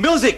Music.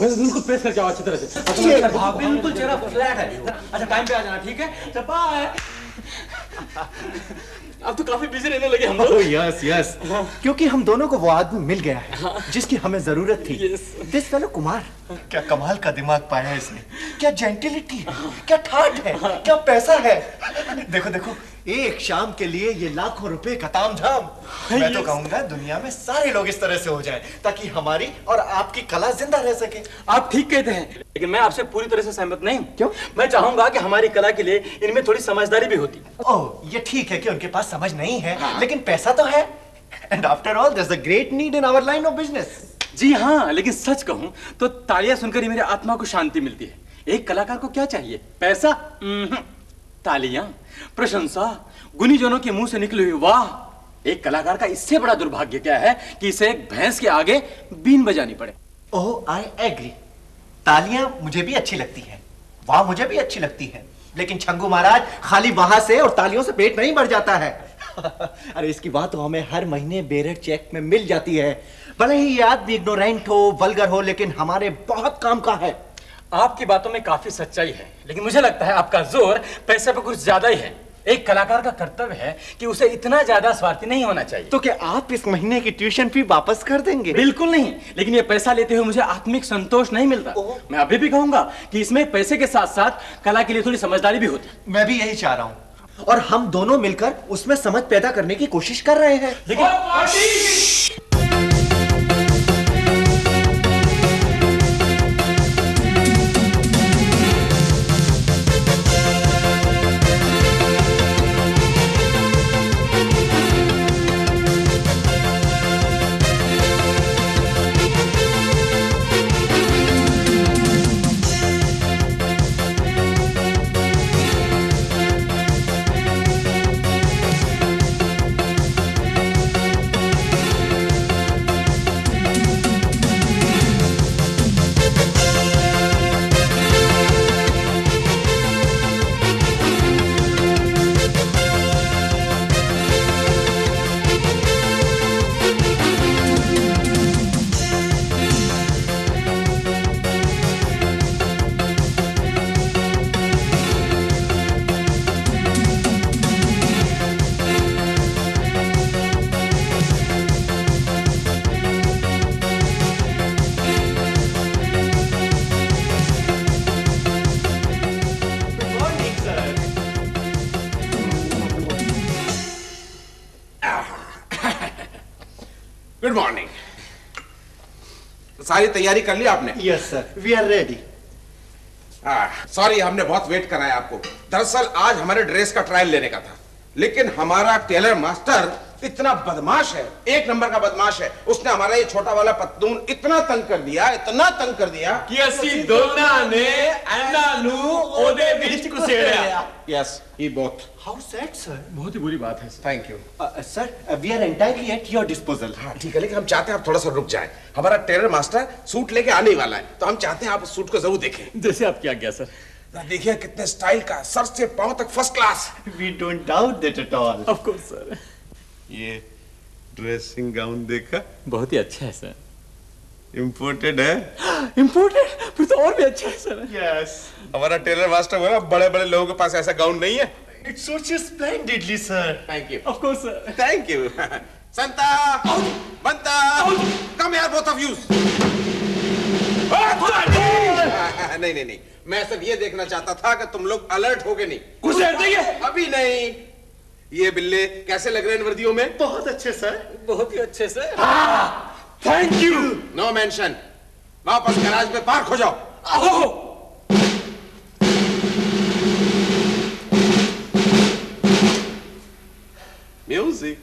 बिल्कुल press करके आओ अच्छी तरह से। बिल्कुल चेहरा फ्लैट है। अच्छा टाइम पे आ जाना, ठीक है? चप्पा है। अब तो काफी बिजी रहने लगे हम लोग। यस यस, क्योंकि हम दोनों को वो आदमी मिल गया है जिसकी हमें जरूरत थी। This fellow Kumar. क्या कमाल का दिमाग पाया है इसने, क्या जेंटिलिटी है, क्या ठाट है, क्या पैसा है। देखो देखो, एक शाम के लिए ये लाखों रुपए का तामझाम। मैं तो कहूंगा दुनिया में सारे लोग इस तरह से हो जाएं ताकि हमारी और आपकी कला जिंदा रह सके। आप ठीक कहते हैं, लेकिन मैं आपसे पूरी तरह से सहमत नहीं। क्यों? मैं चाहूंगा कि हमारी कला के लिए इनमें थोड़ी समझदारी भी होती। ओह, ये ठीक है कि उनके पास समझ नहीं है, लेकिन पैसा तो है। And after all there is a great need in our line of business. जी हाँ, लेकिन सच कहूं तो तालियां सुनकर ही मेरी आत्मा को शांति मिलती है। एक कलाकार को क्या चाहिए? पैसा? तालियां, प्रशंसा, गुनीजनों के मुंह से निकली हुई वाह। एक कलाकार का इससे बड़ा दुर्भाग्य क्या है कि इसे एक भैंस के आगे बीन बजानी पड़े। ओह, आई एग्री। तालियां मुझे भी अच्छी लगती है, वाह मुझे भी अच्छी लगती है, लेकिन छंगू महाराज खाली वहां से और तालियों से पेट नहीं भर जाता है। अरे इसकी बात तो हमें हर महीने बेरेट चेक में मिल जाती है। भले ही ये आदमी इग्नोरेंट हो, वल्गर हो, लेकिन हमारे बहुत काम का है। आपकी बातों में काफी सच्चाई है, लेकिन मुझे लगता है आपका जोर पैसे पर कुछ ज्यादा ही है। एक कलाकार का कर्तव्य है कि उसे इतना ज्यादा स्वार्थी नहीं होना चाहिए। तो क्या आप इस महीने की ट्यूशन फी वापस कर देंगे? बिल्कुल नहीं, लेकिन ये पैसा लेते हुए मुझे आत्मिक संतोष नहीं मिलता। मैं अभी भी कहूंगा कि इसमें पैसे के साथ साथ कला के लिए थोड़ी समझदारी भी होती। मैं भी यही चाह रहा हूँ, और हम दोनों मिलकर उसमें समझ पैदा करने की कोशिश कर रहे हैं। लेकिन गुड मॉर्निंग। सारी तैयारी कर ली आपने? Yes sir, we are ready. Sorry, हमने बहुत वेट कराया आपको। दरअसल आज हमारे ड्रेस का ट्रायल लेने का था, लेकिन हमारा टेलर मास्टर इतना बदमाश है, एक नंबर का बदमाश है। उसने हमारा ये छोटा वाला पतलून इतना तंग कर दिया, इतना तंग कर दिया कि ਅਸੀਂ ਦੋਨਾਂ ਨੇ ਇਹਨਾਂ ਨੂੰ ਉਹਦੇ ਵਿੱਚ ਘੁਸੇੜਿਆ। Yes, he both. How sad, sir? बहुत ही बुरी बात है। Thank you. Sir, we are entirely at your disposal. हाँ ठीक है, लेकिन हम चाहते हैं आप थोड़ा सा रुक जाएं। हमारा टेलर मास्टर सूट लेके आने वाला है, तो हम चाहते हैं आप उस सूट को जरूर देखें। जैसे आपकी आज्ञा सर। देखिए कितने स्टाइल का, सर से पांव तक first class. We don't doubt that at all. Of course sir. ये ड्रेसिंग गाउन देखा, बहुत ही अच्छा है सर। इम्पोर्टेड है। इम्पोर्टेड? फिर तो और भी अच्छा है सर। Yes. हमारा टेलर मास्टर हो ना, बड़े बड़े लोगों के पास ऐसा गाउन नहीं है। It suits you splendidly, sir. Thank you, of course sir. Thank you. Santa, Banta, come यार बोथ ऑफ यू। नहीं नहीं नहीं, मैं सिर्फ ये देखना चाहता था कि तुम लोग अलर्ट हो गए नहीं। कुछ नहीं है। अभी नहीं। ये बिल्ले कैसे लग रहे हैं इन वर्दियों में? बहुत अच्छे सर। बहुत ही अच्छे sir. Thank you. No mention. वापस गैराज में पार्क हो जाओ। आओ। Music.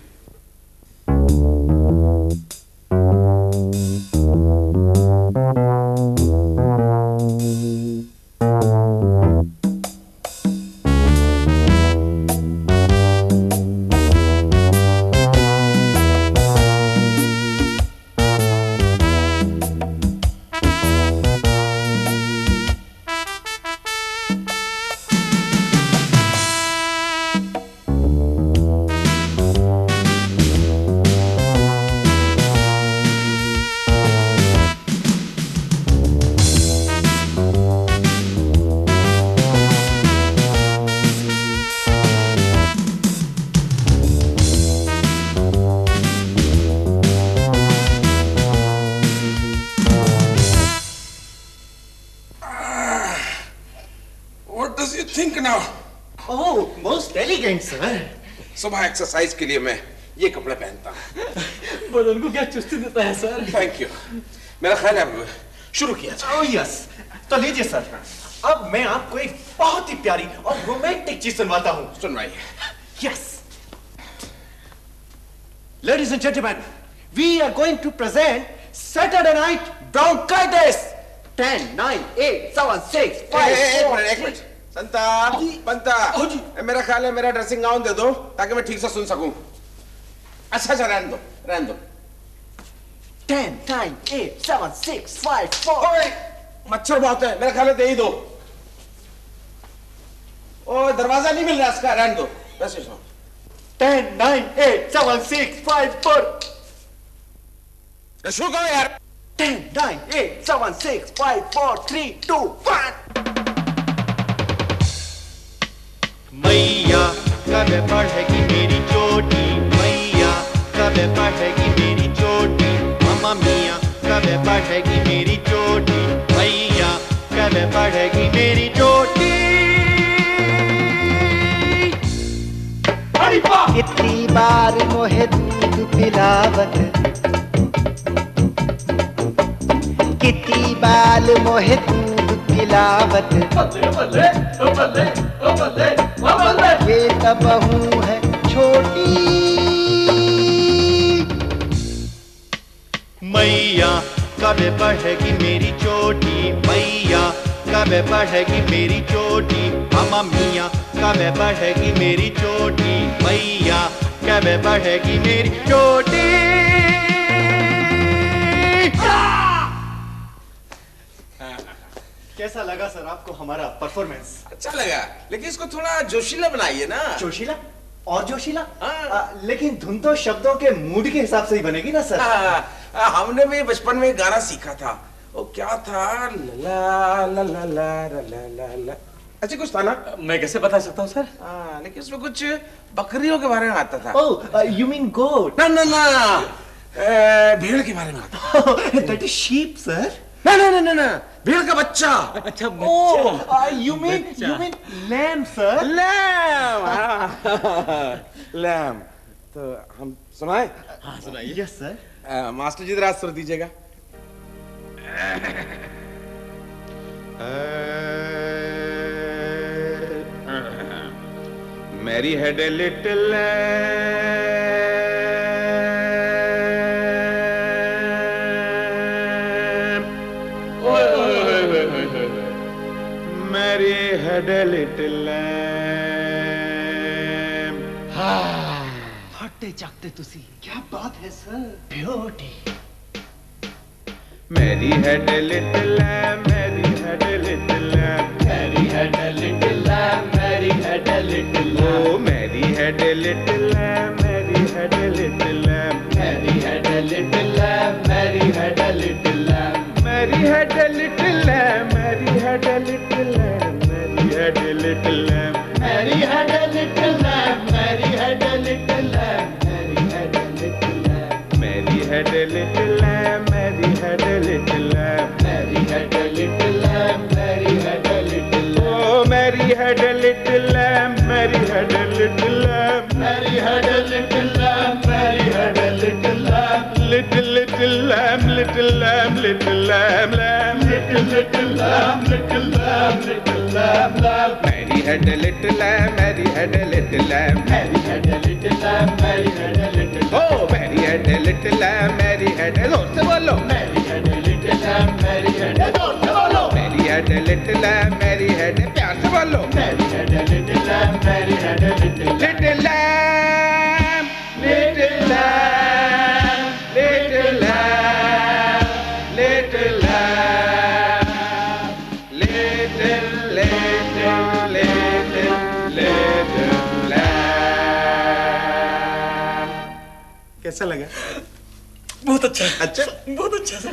Think now. Oh, most elegant, sir. सुबह एक्सरसाइज के लिए मैं ये कपड़े पहनता हूँ। बदन को क्या चुस्ती देता है सर। Thank you. मेरा ख्याल है अब शुरू किया जाए। Oh yes. तो लीजिए सर, अब मैं आपको एक बहुत ही प्यारी और रोमांटिक चीज सुनवाता हूँ। सुनवाइए। Yes. Ladies and gentlemen, we are going to present Saturday Night Bronchitis. 10, 9, 8, 7, 6, 5, 4. एक मिनट। संता, बंता, मेरा ख्याल है मेरा ड्रेसिंग गाउन दे दो ताकि मैं ठीक से सुन सकूं। अच्छा रहने दो, रहने दो। 10, 9, 8, 7, 6, 5, 4. मच्छर बहुत है, मेरा ख्याल है दे ही दो। ओ दरवाजा नहीं मिल रहा इसका, रहने दो। वैसे सुनो। 10, 9, 8, 7, 6, 5, 4. शुरू करो यार। 10, 9, 8, 7, 6, 5, 4, 3, 2, 1. मैया कब बढ़ेगी मेरी चोटी, मैया कब बढ़ेगी मेरी चोटी, मम्मा मिया कब बढ़ेगी मेरी चोटी, मैया कब बढ़ेगी मेरी चोटी। कितनी बार मोहे दूध पिलावत, कितनी बार मोहे दूध पिलावत, ये तब बहू है छोटी। मैया कब बढ़ेगी मेरी चोटी, मैया कब बढ़ेगी मेरी चोटी, मामा मिया कब बढ़ेगी मेरी चोटी, मैया कब बढ़ेगी मेरी चोटी। कैसा लगा सर आपको हमारा परफॉर्मेंस? अच्छा लगा, लेकिन इसको थोड़ा जोशीला बनाइए ना। जोशीला और जोशीला? हाँ। लेकिन धुन तो शब्दों के मूड के हिसाब से ही बनेगी ना सर। हमने भी बचपन में गाना सीखा था, वो क्या था, ला ला ला ला ला ला ला, अच्छा कुछ था ना। मैं कैसे बता सकता हूँ सर? लेकिन उसमें कुछ बकरियों के बारे में आता था। Oh, you mean goat? ना ना ना, भेड़ के बारे में आता। That is sheep sir. ना ना ना ना ना, भेड़ का बच्चा। अच्छा oh, you mean lamb sir? Lamb. Lamb तो हम सुनाए। हाँ सुनाइए। Yes sir. मास्टर जी जरा सुर दीजिएगा। Mary had a little lamb. Mary had a little lamb. फटे जागते तुसी, क्या बात है sir, beauty. Mary had a little lamb, Mary had a little lamb, Mary had a little lamb. Oh, Mary had a little lamb, Mary had a little lamb. Mary had a little lamb, Mary had a little lamb. Mary had a little lamb, Mary had a little lamb, Mary had a little lamb. Mary had a little lamb, Mary had a little lamb, Mary had a little lamb. Mary had a little lamb, Mary had a little lamb. Mary had a little lamb, Mary had a little lamb. Oh, Mary had a little lamb, Mary had a little lamb. Mary had a little lamb, Mary had a little lamb. Little lamb, little lamb, little lamb, lamb. Little lamb, little lamb, little lamb, lamb. Mary had a little lamb, Mary had a little lamb. Mary had a little lamb, Mary had a little lamb. Oh, Mary had a little lamb, Mary had a जोर से बोलो. Mary had a little lamb, Mary had a जोर से बोलो. Mary had a little lamb, Mary had a प्यार से बोलो. Mary had a little lamb, Mary had a little lamb. Little lamb, little lamb, little lamb, little lamb, little, little, little, little lamb. कैसा लगा? बहुत अच्छा अच्छा? बहुत अच्छा sir.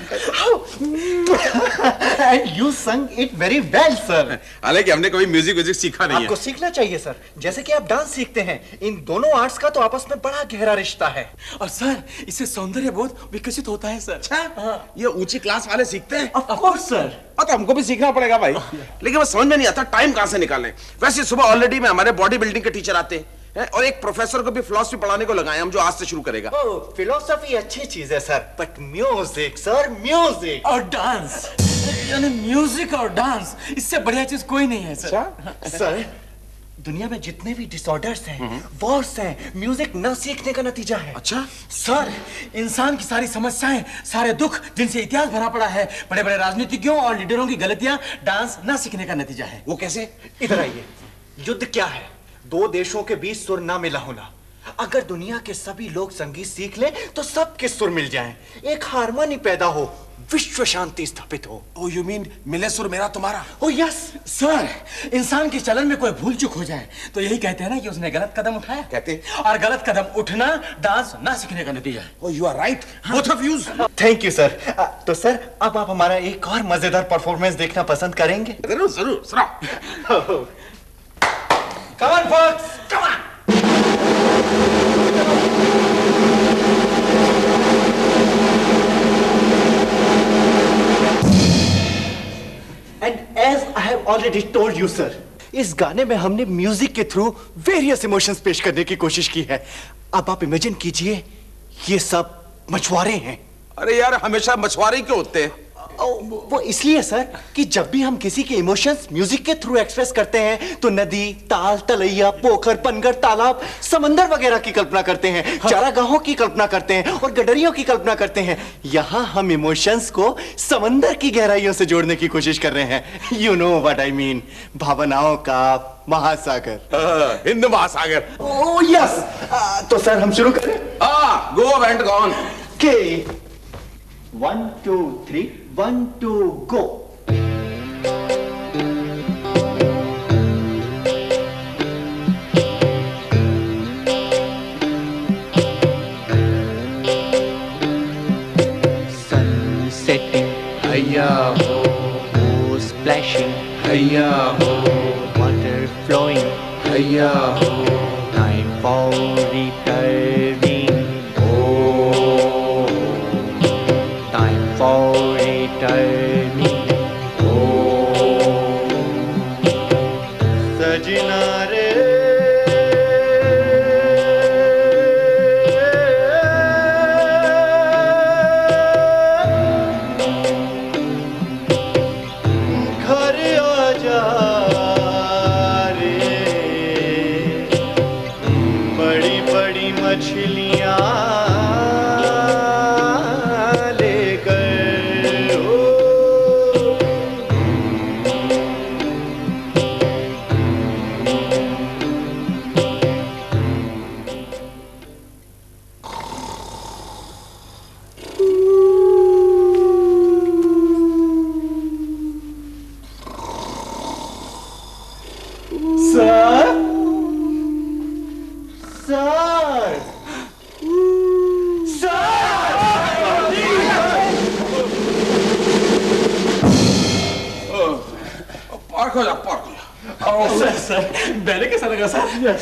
And you sung it very well, sir. हालांकि हमने कभी म्यूजिक सीखा नहीं आपको सीखना चाहिए सर, जैसे कि आप डांस सीखते हैं। इन दोनों आर्ट्स का तो आपस में बड़ा गहरा रिश्ता है। और सर इससे सौंदर्य बोध विकसित होता है सर। ये ऊंची क्लास वाले सीखते हैं? Of course, sir. तो हमको भी सीखना पड़ेगा भाई। लेकिन वो समझ में नहीं आता टाइम कहाँ से निकालें। वैसे सुबह ऑलरेडी में हमारे बॉडी बिल्डिंग के टीचर आते हैं और एक प्रोफेसर को भी फिलॉसफी पढ़ाने को लगाए हम, जो आज से शुरू करेगा। फिलोसफी अच्छी चीज है sir, but music sir, music और डांस, यानी म्यूजिक और डांस, इससे बढ़िया चीज कोई नहीं है सर। सर, दुनिया में जितने भी डिसऑर्डर्स हैं, वॉर्स हैं, म्यूजिक न सीखने का नतीजा है। अच्छा सर, इंसान की सारी समस्याएं, सारे दुख जिनसे इतिहास भरा पड़ा है, बड़े बड़े राजनीतिज्ञों और लीडरों की गलतियां डांस न सीखने का नतीजा है। वो कैसे? इधर आइए। युद्ध क्या है? दो देशों के बीच सुर ना मिला होना। अगर दुनिया के सभी लोग संगीत सीख लें तो सबके सुर मिल जाएं, एक हारमोनी पैदा हो, विश्व शांति स्थापित हो। Oh, you mean मिले सुर मेरा तुम्हारा? ओ यस सर, इंसान के चलन में कोई भूल चूक हो जाए तो यही कहते हैं ना कि उसने गलत कदम उठाया। कहते? और गलत कदम उठना डांस ना सीखने का नतीजा है। Oh, you are right. Both of you. Thank you sir. तो सर, अब आप हमारा एक और मजेदार परफॉर्मेंस देखना पसंद करेंगे? जरूर जरूर सुनाओ। Come on, folks! Come on! And as I have already told you, sir, इस गाने में हमने म्यूजिक के थ्रू वेरियस इमोशंस पेश करने की कोशिश की है। अब आप इमेजिन कीजिए, ये सब मछुआरे हैं। अरे यार, हमेशा मछुआरे क्यों होते हैं? वो इसलिए सर कि जब भी हम किसी के इमोशंस म्यूजिक के थ्रू एक्सप्रेस करते हैं तो नदी, ताल, तलैया, पोखर, पनघट, तालाब, समंदर वगैरह की कल्पना करते हैं, चारागाहों की कल्पना करते हैं और गडरियों की कल्पना करते हैं। यहाँ हम इमोशंस को समंदर की गहराइयों से जोड़ने की कोशिश कर रहे हैं। You know what I mean, भावनाओं का महासागर। हिंद महासागर। Oh yes. तो सर हम शुरू करें? Go and gone. के 1 2 3 1 2 go. Sun setting, hiya ho. Waves splashing, hiya ho. Water flowing, hiya ho. Time for returning home. Time for returning home. सजना रे घर आ जा रे पार्क हो जा, पार्क हो जा। सर पहले कैसा लगा सर?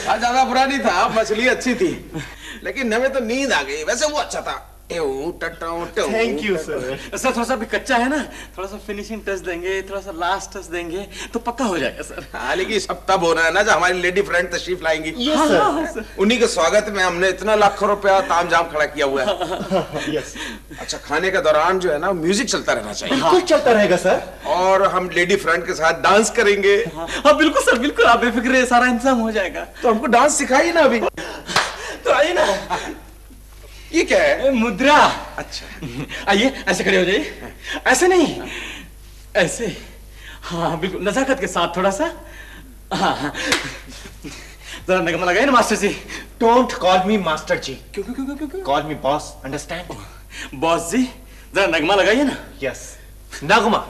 आज ज्यादा बुरा नहीं था, मछली अच्छी थी, लेकिन हमें तो नींद आ गई। वैसे वो अच्छा था। Thank you sir. सर थोड़ा सा भी कच्चा है ना, थोड़ा सा फिनिशिंग टच देंगे, थोड़ा सा लास्ट टच देंगे तो पक्का हो जाएगा सर। हाँ, लेकिन सब तब होना है ना जब हमारी लेडी फ्रेंड तशरीफ लाएंगी। Yes sir. उन्हीं के स्वागत में हमने इतना लाखों रुपया तामझाम खड़ा किया हुआ है। यस। अच्छा, खाने के दौरान जो है ना म्यूजिक चलता रहना चाहिए। बिल्कुल चलता रहेगा सर। और हम लेडी फ्रेंड के साथ डांस करेंगे। हाँ बिल्कुल सर, बिल्कुल आप बेफिक्र है, सारा इंतजाम हो जाएगा। तो हमको डांस सिखाइए ना अभी। तो आइए ना। ये क्या है? मुद्रा। अच्छा, आइए ऐसे खड़े हो जाइए। ऐसे नहीं, ऐसे। हाँ बिल्कुल नजाकत के साथ थोड़ा सा। हाँ जरा नगमा लगाइए ना master ji. Don't call me master ji, क्यों क्यों क्यों क्यों क्यों? Call me boss, understand? Boss ji जरा नगमा लगाइए ना। यस, नगमा।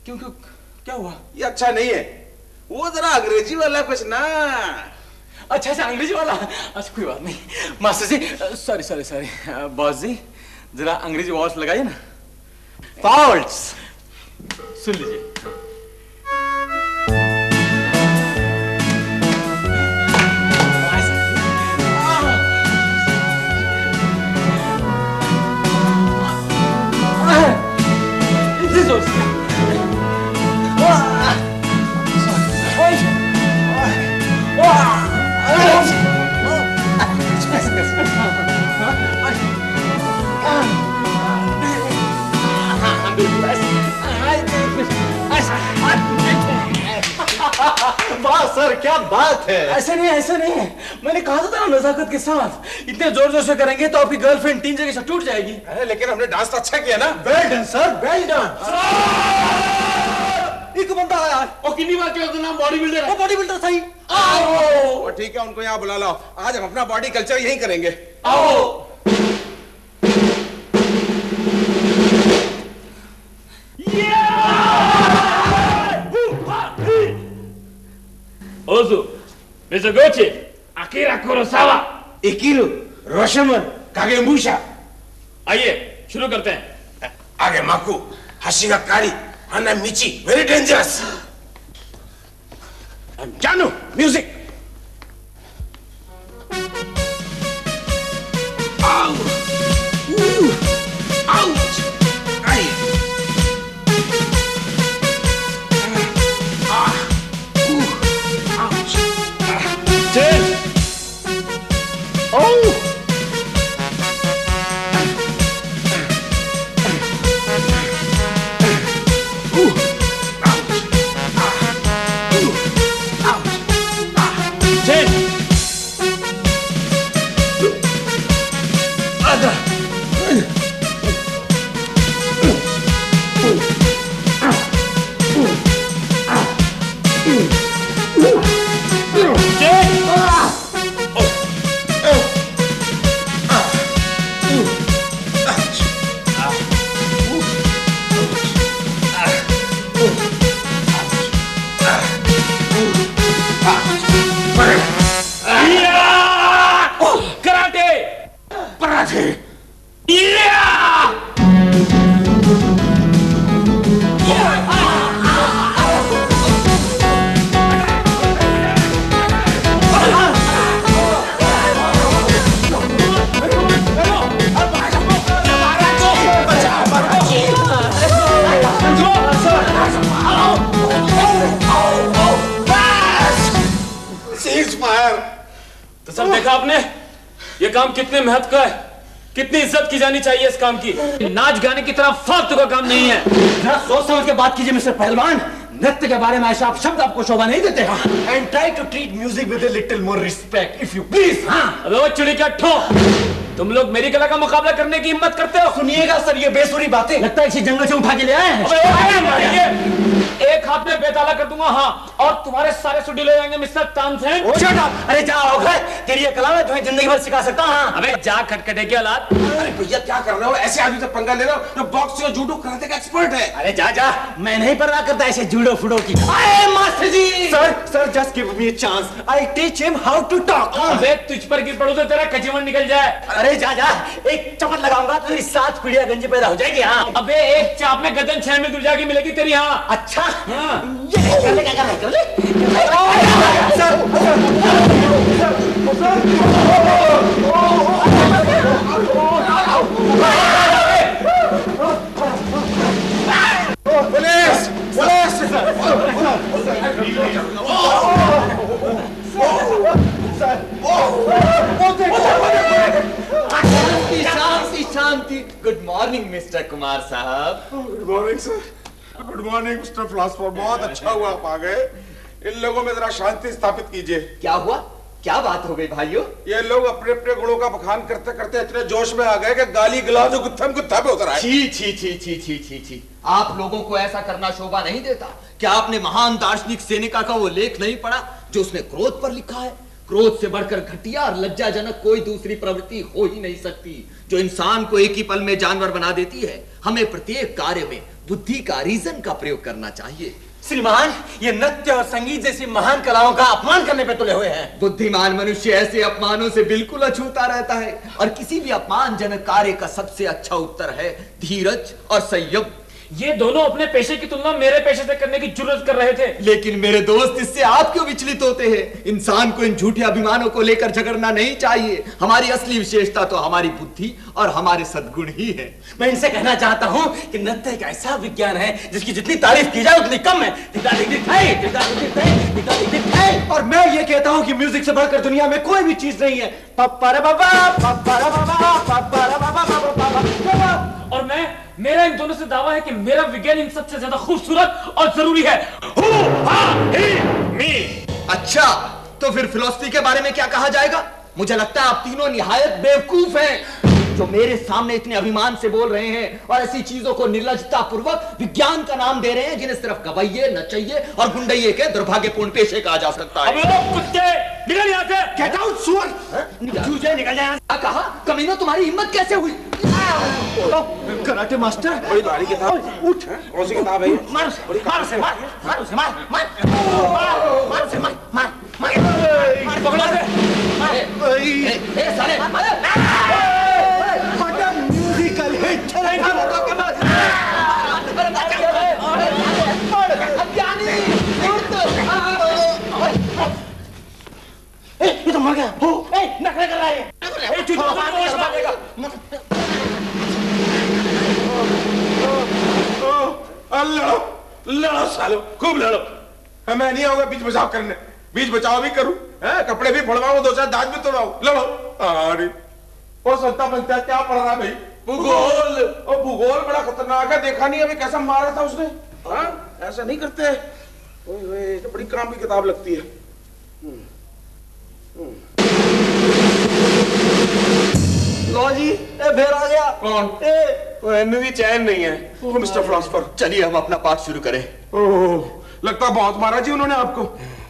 क्यों क्यों क्या हुआ? ये अच्छा नहीं है, वो जरा अंग्रेजी वाला कुछ ना। अच्छा अच्छा अंग्रेजी वाला। अच्छा कोई बात नहीं मास्टर जी। Sorry sorry sorry boss ji, जरा अंग्रेजी वॉल्स लगाइए ना। फॉल्ट्स। सुन लीजिए। वाह सर, क्या बात है। ऐसे नहीं ऐसे नहीं है, मैंने कहा था ना नजाकत के साथ। इतने जोर जोर से करेंगे तो आपकी गर्लफ्रेंड 3 जगह से टूट जाएगी। लेकिन हमने डांस तो अच्छा किया ना। Well done sir, well done. एक बंदा आया और कितनी बार क्या नाम बॉडी बिल्डर वो बॉडी बिल्डर सही। और ठीक है, उनको यहाँ बुला लाओ। आज हम अपना बॉडी कल्चर यहीं करेंगे। आओ। Ozu, Mr. Gochi, Akira Kurosawa. Ikiru, Rashomon, Kagemusha. आइए शुरू करते हैं। आगे माकू, Hashigakari, Hana Michi, very dangerous. Janu, music. Ow! Ooh! Ouch! Ay! Ouch! Ten. Oh! Ten. Karate! Parate! Yeah! तो सब देखा आपने, ये काम कितने महत्व का है, कितनी इज्जत की जानी चाहिए इस काम की। नाच गाने की तरह फालतू का काम नहीं है। जरा सोच समझ के बात कीजिए मिस्टर पहलवान। नृत्य के बारे में ऐसा आप शब्द आपको शोभा नहीं देते। And try to treat music with a little more respect if you please. हाँ, अबे वो चिड़ी क्या ठो, तुम लोग मेरी कला का मुकाबला करने की हिम्मत करते हो? सुनिएगा सर, ये बेसुरी बातें लगता है किसी जंगल से उठा के ले आए हैं। अबे वो क्या है? एक हाथ में बेताला कर दूंगा। हाँ, और तुम्हारे सारे सुडी ले जाएंगे मिस्टर तानसेन। अरे जाओ तेरी ये कला है, तुम्हें जिंदगी भर सिखा सकता हूँ। अबे जा खटखटे के औलाद। अरे भैया क्या कर रहे हो? ऐसे आदमी से पंगा ले रहे हो जो बॉक्सिंग और जूडो कराटे का एक्सपर्ट है। अरे जा मैं नहीं परवाह करता ऐसे जूडो फुडो की। अरे master ji, sir just give me a chance, I teach him how to talk. अबे तुझ पर गिर पड़ू तो तेरा कचीमन निकल जाए। अरे जा एक चमट लगाऊंगा तो तेरी 7 पीढ़ियां गंजी पैदा हो जाएगी। हाँ, अबे एक चाप में गदन 6 में दुर्जा की मिलेगी तेरी। हाँ अच्छा, हाँ। कर ले कर ले। पुलिस पुलिस शांति। गुड मॉर्निंग मिस्टर कुमार साहब। Good morning sir. Good morning mister philosopher. बहुत अच्छा हुआ आप आ गए। इन लोगों में जरा शांति स्थापित कीजिए। क्या हुआ? क्या बात हो गई भाइयों? ये लोग अपने अपने गुणों का बखान करते करते इतने जोश में आ गए कि गाली गलौज गुत्था पे उतर आए। छी छी छी छी छी छी छी। आप लोगों को ऐसा करना शोभा नहीं देता। क्या आपने महान दार्शनिक सेनेका का वो लेख नहीं पढ़ा जो उसने क्रोध पर लिखा है? क्रोध से बढ़कर घटिया और लज्जाजनक कोई दूसरी प्रवृत्ति हो ही नहीं सकती जो इंसान को एक ही पल में जानवर बना देती है। हमें प्रत्येक कार्य में बुद्धि का, रीजन का प्रयोग करना चाहिए। श्रीमान, ये नृत्य और संगीत जैसी महान कलाओं का अपमान करने पे तुले हुए हैं। बुद्धिमान मनुष्य ऐसे अपमानों से बिल्कुल अछूता रहता है और किसी भी अपमानजनक कार्य का सबसे अच्छा उत्तर है धीरज और संयम। ये दोनों अपने पेशे की तुलना मेरे पेशे से करने की जुर्रत कर रहे थे। लेकिन मेरे दोस्त, इससे आप क्यों विचलित होते हैं? इंसान को इन झूठे अभिमानों को लेकर झगड़ना नहीं चाहिए। हमारी असली विशेषता तो हमारी बुद्धि और हमारे सद्गुण ही है। मैं इनसे कहना चाहता हूँ कि नृत्य एक ऐसा विज्ञान है जिसकी जितनी तारीफ की जाए उतनी कम है। और मैं ये कहता हूँ कि म्यूजिक से बढ़कर दुनिया में कोई भी चीज नहीं है। पप्पा बाबा पप्पा बाबा पप्पा बाबा। और मेरा इन दोनों से दावा है कि मेरा विज्ञान इन सबसे ज्यादा खूबसूरत और जरूरी है। अच्छा, तो फिर फिलॉसफी के बारे में क्या कहा जाएगा? मुझे लगता है आप तीनों निहायत बेवकूफ हैं जो मेरे सामने इतने अभिमान से बोल रहे हैं और ऐसी चीजों को निर्लजता पूर्वक विज्ञान का नाम दे रहे हैं जिन्हें सिर्फ गवैये, नचैये और गुंडैये के दुर्भाग्यपूर्ण पेशे कहा जा सकता है। अबे वो कुत्ते, निकल यहाँ से। गेट आउट सुअर। चूजे निकल जाए। क्या कहा? कमीनों, तुम्हारी हिम्मत कैसे हुई? Karate master. बड़ी भारी किताब। उठ। कौन सी किताब है ये? मार पकड़ा दे। साले म्यूजिकल हिट। ये तो मर गया। नखरे कर रहा है। लड़ो लड़ो सालो, खूब लड़ो। मैं नहीं आऊंगा बीच बचाव करने। बीच बचाव भी करूं, कपड़े भी फड़वाऊं, 2-4 दांत भी तोड़वाऊं। लड़ो। अरे वो संता बनता क्या पढ़ रहा भाई? भूगोल। और भूगोल बड़ा खतरनाक है। देखा नहीं अभी कैसा मारा था उसने? ऐसा नहीं करते। ओए तो बड़ी काम की किताब लगती है। लो जी, फिर आ गया। कौन? भी चैन नहीं है। ओह मिस्टर फिलॉसफर, चलिए हम अपना पाठ शुरू करें। ओह लगता बहुत मारा जी उन्होंने आपको।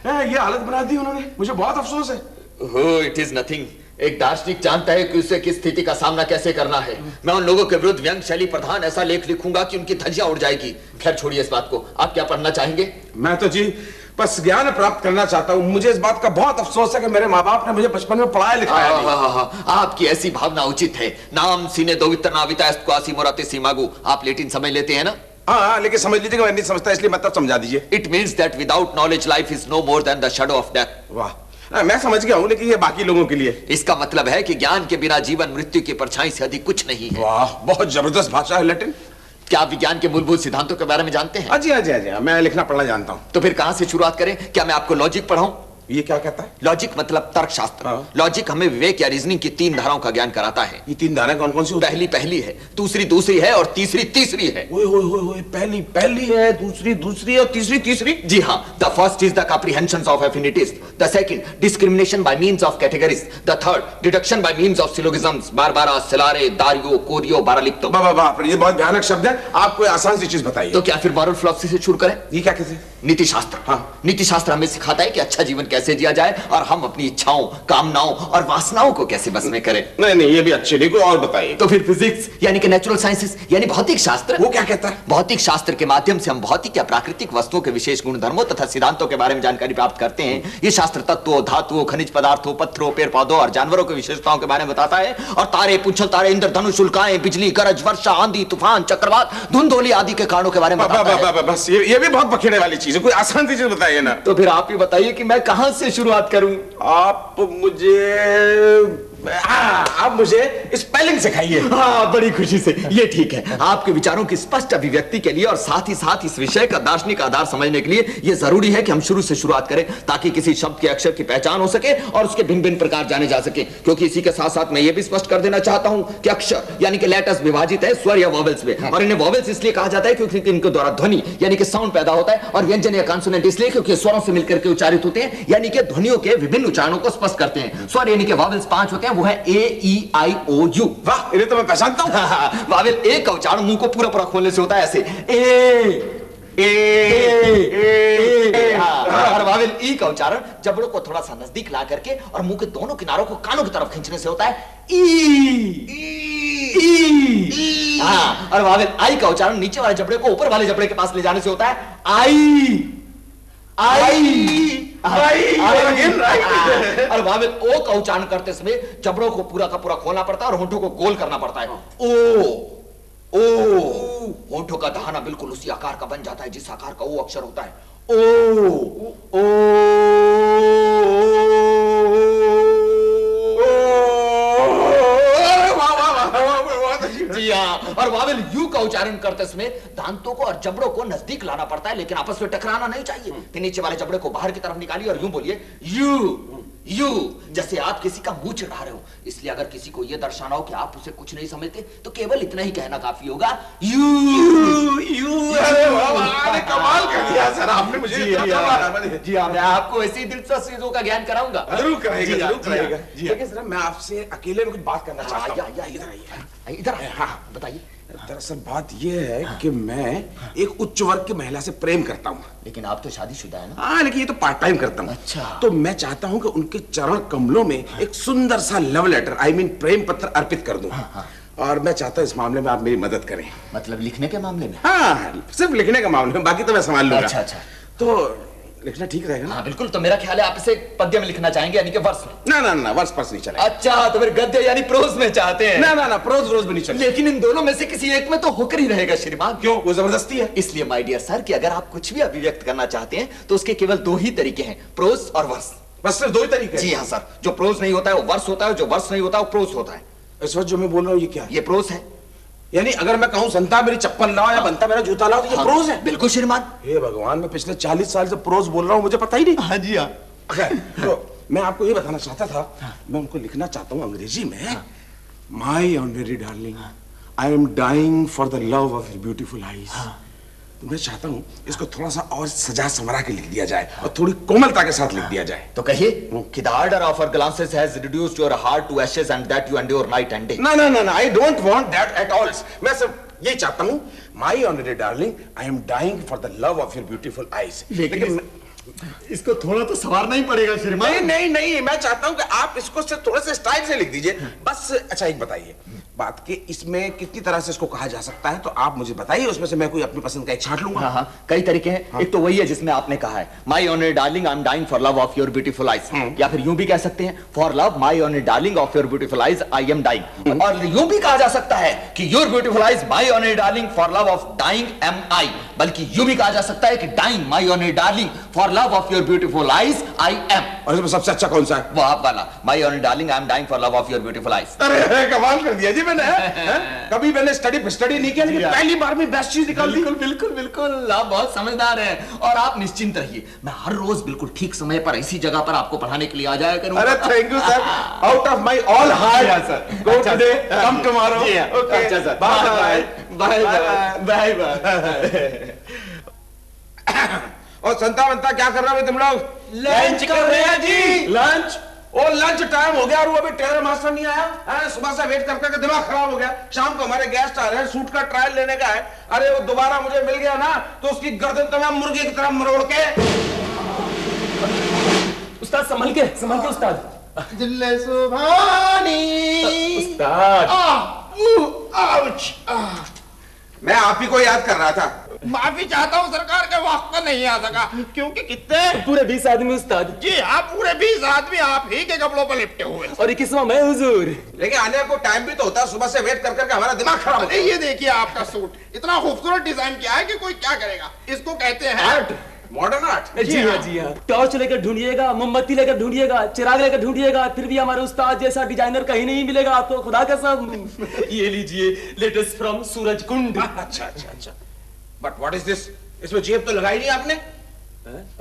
ये हालत बना दी उन्होंने। मुझे बहुत अफसोस है। Oh, it is nothing. एक दार्शनिक जानता है कि उसे किस स्थिति का सामना कैसे करना है। मैं उन लोगों के विरुद्ध व्यंग शैली प्रधान ऐसा लेख लिखूंगा कि उनकी धज्जियां उड़ जाएगी। खैर छोड़िए इस बात को। आप क्या पढ़ना चाहेंगे? मैं तो जी बस ज्ञान प्राप्त करना चाहता हूँ। मुझे इस बात का बहुत अफसोस है कि मेरे माँ बाप ने मुझे बचपन में पढ़ाया लिखाया नहीं। आपकी ऐसी भावना उचित है। नाम सीने दोवित्र नाविता एस्क्वासी मोराते सीमागु। आप लेटिन समझ लेते हैं ना? हाँ, लेकिन समझ लीजिए मैं नहीं समझता, इसलिए मतलब समझा दीजिए। It means that without knowledge life is no more than the shadow of death. वाह, मैं समझ गया हूँ, लेकिन ये बाकी लोगों के लिए। इसका मतलब है कि ज्ञान के बिना जीवन मृत्यु की परछाई से अधिक कुछ नहीं है। वाह, बहुत जबरदस्त भाषा है लैटिन। क्या आप विज्ञान के मूलभूत सिद्धांतों के बारे में जानते हैं? जी हाँ, मैं लिखना पढ़ना जानता हूँ। तो फिर कहां से शुरुआत करें? क्या मैं आपको लॉजिक पढ़ाऊं? ये क्या कहता है? लॉजिक मतलब तर्कशास्त्र। हाँ। लॉजिक हमें विवेक या रीजनिंग की 3 धाराओं का ज्ञान कराता है। ये 3 धाराएं कौन कौन सी? पहली है, दूसरी दूसरी है और तीसरी तीसरी है। ओए, पहली है, दूसरी और तीसरी। जी हाँ। The first is the comprehension of affinities, the second discrimination by means of categories, the third deduction by means of syllogisms, Barbara, Celarent, Darii, Ferio, Baralipton. बाप रे, ये बहुत भयानक शब्द है। आप कोई आसान सी चीज बताइए। तो क्या फिर मॉरल फिलॉसफी से शुरू करें? ये क्या कहते हैं? नीति शास्त्र। हाँ, नीति शास्त्र हमें सिखाता है कि अच्छा जीवन कैसे जिया जाए और हम अपनी इच्छाओं, कामनाओं और वासनाओं को कैसे बस में करें। नहीं नहीं, ये भी अच्छे नहीं, कोई और बताइए। तो फिर फिजिक्स यानी कि नेचुरल साइंसेस यानी भौतिक शास्त्र। वो क्या कहता है? भौतिक शास्त्र के माध्यम से हम भौतिक या प्राकृतिक वस्तुओं के विशेष गुण धर्मों तथा सिद्धांतों के बारे में जानकारी प्राप्त करते हैं। ये शास्त्र तत्वों, धातुओं, खनिज पदार्थों, पत्थरों, पेड़ पौधों और जानवरों की विशेषताओं के बारे में बताता है। और तारे, पुंछल तारे, इंद्रधनुष, उल्काएं, बिजली, गरज, वर्षा, आंधी, तूफान, चक्रवात, धुंधोली आदि के कारणों के बारे में बताता है। बस ये भी बहुत बखेड़े वाली चीज है, कोई आसान चीज बताइए ना। तो फिर आप ही बताइए कि मैं कहां से शुरुआत करूं? आप मुझे स्पेलिंग सिखाइए। हाँ, बड़ी खुशी से। ये ठीक है। आपके विचारों की स्पष्ट अभिव्यक्ति के लिए और साथ ही इस विषय का दार्शनिक आधार समझने के लिए ये जरूरी है कि हम शुरू से शुरुआत करें, ताकि किसी शब्द के अक्षर की पहचान हो सके और उसके भिन्न भिन्न प्रकार जाने जा सके। क्योंकि इसी के साथ साथ मैं ये भी स्पष्ट कर देना चाहता हूं कि अक्षर यानी कि लेटर्स विभाजित है स्वर या वॉवेल्स में, और इन्हें वॉवेल्स इसलिए कहा जाता है क्योंकि इनके द्वारा ध्वनि यानी कि साउंड पैदा होता है, और व्यंजन या कॉन्सोनेंट इसलिए क्योंकि स्वरों से मिलकर के उच्चारित होते हैं, यानी कि ध्वनियों के विभिन्न उच्चारणों को स्पष्ट करते हैं। स्वर यानी कि वॉवेल्स 5 होते हैं, वो है ए, ई, आई, ओ, यू। वाह, इन्हें तो मैं पहचानता हूं। वावेल ए का उच्चारण मुंह को पूरा पूरा खोलने से होता है, ऐसे ए। और वावेल ई का उच्चारण जबड़ों को थोड़ा सा नजदीक ला करके और मुंह के दोनों किनारों को कानों की तरफ खींचने से होता है, ई। हाँ, और वावेल आई का उच्चारण नीचे वाले जबड़े को ऊपर वाले जबड़े के पास ले जाने से होता है, आई। और वावेल ओ का उच्चारण करते समय जबड़ों को पूरा का पूरा खोलना पड़ता है और होंठों को गोल करना पड़ता है, ओ। होंठों का दहाना बिल्कुल उसी आकार का बन जाता है जिस आकार का ओ अक्षर होता है, ओ। जी हाँ, और वावेल यू का उच्चारण करते समय दांतों को और जबड़ों को नजदीक लाना पड़ता है, लेकिन आपस में टकराना नहीं चाहिए। तो नीचे वाले जबड़े को बाहर की तरफ निकालिए और यूं बोलिए, यू, जैसे आप किसी का मुंह चिढ़ा रहे हो। इसलिए अगर किसी को यह दर्शाना हो कि आप उसे कुछ नहीं समझते तो केवल इतना ही कहना काफी होगा, यू। अरे कमाल कर दिया सर आपने मुझे। जी हाँ, मैं आपको ऐसी दिलचस्प चीजों का ज्ञान कराऊंगा। जरूर कराइएगा। लेकिन सर मैं आपसे अकेले में कुछ बात करना चाहता हूँ। इधर आइए। हाँ, बताइए। दरअसल बात यह है कि मैं एक उच्च वर्ग की महिला से प्रेम करता हूँ। लेकिन आप तो शादीशुदा है ना? हाँ, लेकिन ये तो पार्ट टाइम करता हूँ। अच्छा। तो मैं चाहता हूँ कि उनके चरण कमलों में एक सुंदर सा लव लेटर, आई मीन प्रेम पत्र अर्पित कर दूं। और मैं चाहता हूँ इस मामले में आप मेरी मदद करें। मतलब लिखने के मामले में? हाँ, सिर्फ लिखने के मामले में, बाकी तो मैं संभाल लूंगा। अच्छा। तो लिखना ठीक रहेगा ना? हाँ बिल्कुल। तो मेरा ख्याल है आप इसे पद्य में लिखना चाहेंगे, यानी कि वर्ष में? ना, वर्ष पर्स नहीं चलेगा। अच्छा, तो फिर गद्य यानी प्रोज में चाहते हैं? ना, प्रोज रोज भी नहीं चलेगा। लेकिन इन दोनों में से किसी एक में तो होकर ही रहेगा श्रीमान। क्यों? वो जबरदस्ती है। इसलिए माय डियर सर कि अगर आप कुछ भी अभिव्यक्त करना चाहते हैं तो उसके केवल 2 ही तरीके हैं, प्रोज और वर्ष। बस सिर्फ 2 ही तरीके? जी हाँ सर। जो प्रोज नहीं होता है वो वर्ष होता है, जो वर्ष नहीं होता है वो प्रोज होता है। इस वक्त जो मैं बोल रहा हूँ ये क्या है? ये प्रोज है। यानी अगर मैं कहूँ संता मेरी चप्पल लाओ या बनता मेरा जूता लाओ तो ये प्रोज है? बिल्कुल श्रीमान। हे भगवान, मैं पिछले 40 साल से प्रोज बोल रहा हूँ, मुझे पता ही नहीं। हाँ जी हाँ। तो मैं आपको ये बताना चाहता था, मैं उनको लिखना चाहता हूँ अंग्रेजी में, my honorary darling, I am dying for the love of your beautiful eyes. तो मैं चाहता हूँ इसको थोड़ा सा और सजा संवरा के लिख दिया जाए और थोड़ी कोमलता के साथ लिख दिया जाए। तो कहिए कि the ardor of her glances has reduced your heart to ashes and that you endure night and day। ना, I don't want that at all। मैं सिर्फ यही चाहता हूँ, my honorary darling, I am dying for the love of your beautiful eyes. लेकिन इसको थोड़ा तो संवारना ही पड़ेगा श्रीमान। नहीं, मैं चाहता हूँ कि आप इसको सिर्फ थोड़े से स्टाइल से लिख दीजिए बस। अच्छा एक बताइए बात कि इसमें कितनी तरह से इसको कहा जा सकता है, तो आप मुझे बताइए, उसमें से मैं कोई अपनी पसंद का एक छांट लूंगा। हाँ, कई तरीके हैं। हाँ। एक तो वही है जिसमें आपने कहा है, my honorary darling, I am dying for love of your beautiful eyes. या फिर यूं भी कह सकते हैं, for love my honorary darling of your beautiful eyes I am dying. और यूं भी कहा जा सकता है कि your beautiful eyes my honorary darling for love of dying am I. बल्कि यूं भी कहा जा सकता है कि dying my honorary darling for love of your beautiful eyes I M. और इसमें सबसे अच्छा कौन सा है? वो आप वाला, my honorary darling, I am dying for love of your beautiful eyes. अरे कमाल कर दिया जी मैंने। कभी मैंने स्टडी नहीं किया, लेकिन पहली बार में बेस्ट चीज निकाल दी। बिल्कुल, आप बहुत समझदार हैं। और आप निश्चिंत रहिए, मैं हर रोज बिल्कुल ठीक समय पर इसी जगह पर आपको पढ़ाने के लिए आ जाया करूंगा। अरे thank you sir, out of my all heart sir. Go today, come tomorrow. Okay, अच्छा सर, बाय। और संता बनता क्या कर रहे हो तुम लोग? लंच कर रहे हैं जी। लंच? वो लंच टाइम हो गया और वो अभी टेलर मास्टर नहीं आया। अरे सुबह से वेट कर करके दिमाग खराब हो गया। शाम को हमारे गेस्ट आ रहे हैं, सूट का ट्रायल लेने का है। अरे वो दोबारा मुझे मिल गया ना तो उसकी गर्दन तो मैं मुर्गे की तरह मरोड़ के। उस्ताद संभल के उस्ताद। दिल्ले सुभानी उस्ताद। मैं आप ही को याद कर रहा था। माफी चाहता हूँ सरकार के वक्त पर नहीं आ सका क्योंकि कितने पूरे 20 आदमी उस्ताद। जी हाँ, पूरे 20 आदमी आप ही के कपड़ों पर लिपटे हुए। और 21वां मैं हुजूर। लेकिन आने को टाइम भी तो होता है। सुबह से वेट कर करके हमारा दिमाग खराब हो अरे ये देखिए आपका सूट इतना खूबसूरत डिजाइन किया है कि कोई क्या करेगा। इसको कहते हैं आर्ट, मॉडर्न आर्ट। जी हाँ। टॉर्च लेकर ढूंढिएगा, मोमबत्ती लेकर ढूंढिएगा, चिराग लेकर ढूंढिएगा, फिर भी हमारे उस्ताद जैसा डिजाइनर कहीं नहीं मिलेगा आपको, खुदा कसम। ये लीजिए, लेटेस्ट फ्रॉम सूरज कुंड। अच्छा। But what is this? इसमें जेब तो लगाई नहीं आपने।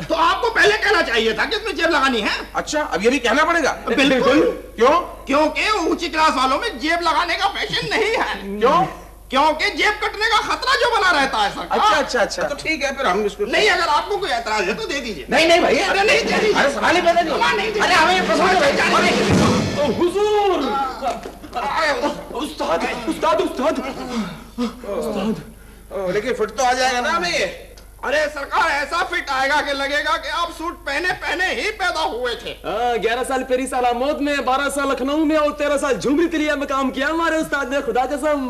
तो आपको पहले कहना चाहिए था कि इसमें जेब लगानी है। अच्छा, अब ये भी कहना पड़ेगा? बिल्कुल। क्यों? क्योंकि ऊंची क्लास वालों में जेब लगाने का फैशन नहीं है। क्यों? क्योंकि जेब कटने का खतरा जो बना रहता है सरकार। अच्छा तो ठीक है, फिर हम इसको नहीं, अगर आपको कोई ऐतराज है तो दे दीजिए। नहीं भाई, अरे नहीं दे दीजिए। अरे सवाल ही पैदा नहीं। अरे हमें ये पसंद है। हुजूर। उस्ताद। लेकिन फिट तो आ जाएगा ना हमें ये। अरे सरकार, ऐसा फिट आएगा कि लगेगा कि आप सूट पहने ही पैदा हुए थे। 11 साल पेरिस अलामोद में, 12 साल लखनऊ में और 13 साल झुमरी तिलिया में काम किया हमारे उस्ताद ने, खुदा कसम।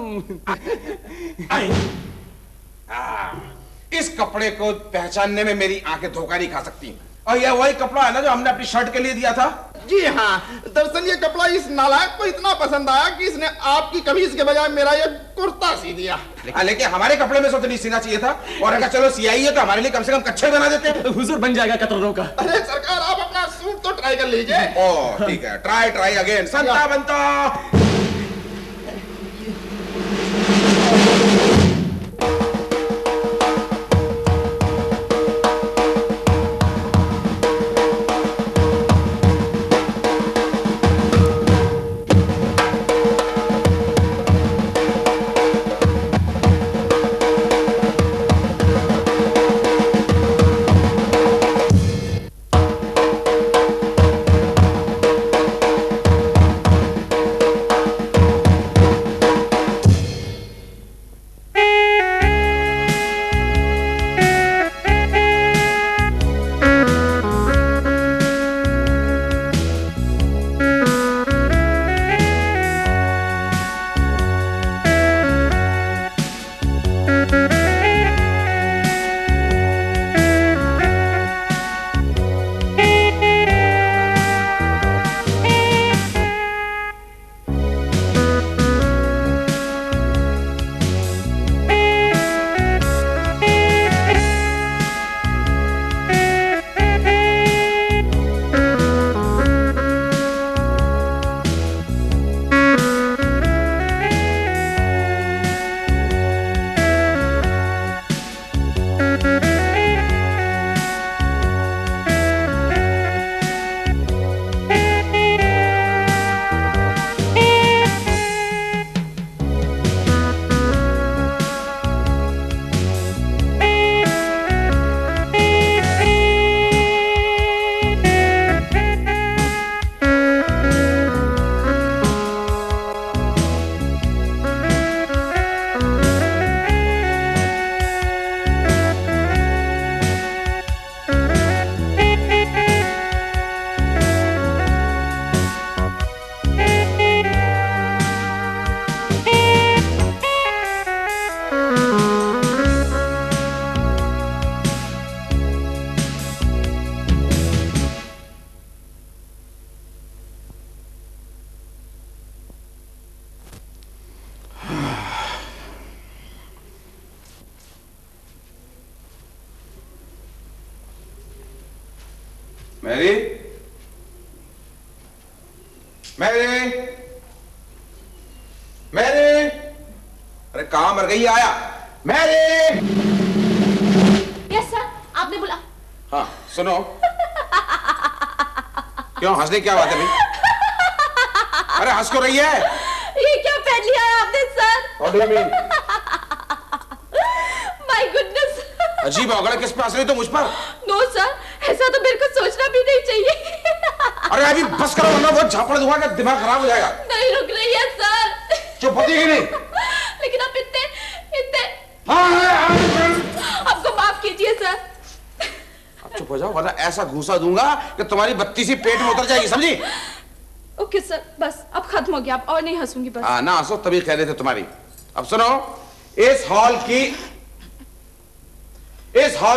इस कपड़े को पहचानने में मेरी आंखें धोखा नहीं खा सकती। और यह वही कपड़ा है ना जो हमने अपनी शर्ट के लिए दिया था? जी हाँ, दरअसल ये कपड़ा इस नालायक को इतना पसंद आया कि इसने आपकी कमीज के बजाय मेरा ये कुर्ता सी दिया। लेकिन हमारे कपड़े में से तो नहीं सीना चाहिए था। और अगर चलो सियाई है तो हमारे लिए कम से कम कच्छे बना देते हैं। हुजूर बन जाएगा कतरनों का। अरे सरकार, आप अपना सूट तो ट्राई कर लीजिए। ओह ठीक है, ट्राई अगेन। संता बनता। मैरी, अरे कहाँ मर गई? आया मैरी। यस सर, आपने बोला। हाँ सुनो। क्यों हंसने, क्या बात है भाई? अरे हंस को रही है। ये क्या पहन लिया है आपने sir? What do you mean? My goodness. अजीब औगड़ किस पे हंस रही तो मुझ पर? नो सर, ऐसा तो मेरे को सोचना भी नहीं चाहिए। अरे अभी बस करो वरना वो झापड़ दूंगा कि दिमाग खराब हो जाएगा। नहीं रुक रही है सर। चुप होती कि नहीं? लेकिन आप इतने आपको माफ कीजिए सर। अब चुप हो जाओ वरना ऐसा घूसा दूंगा कि तुम्हारी बत्ती सी पेट में उतर जाएगी, समझी? ओके सर, बस अब खत्म हो गया, अब और नहीं हंसूंगी बस। हाँ ना हंसो, तभी कह रहे थे तुम्हारी। अब सुनो, इस हॉल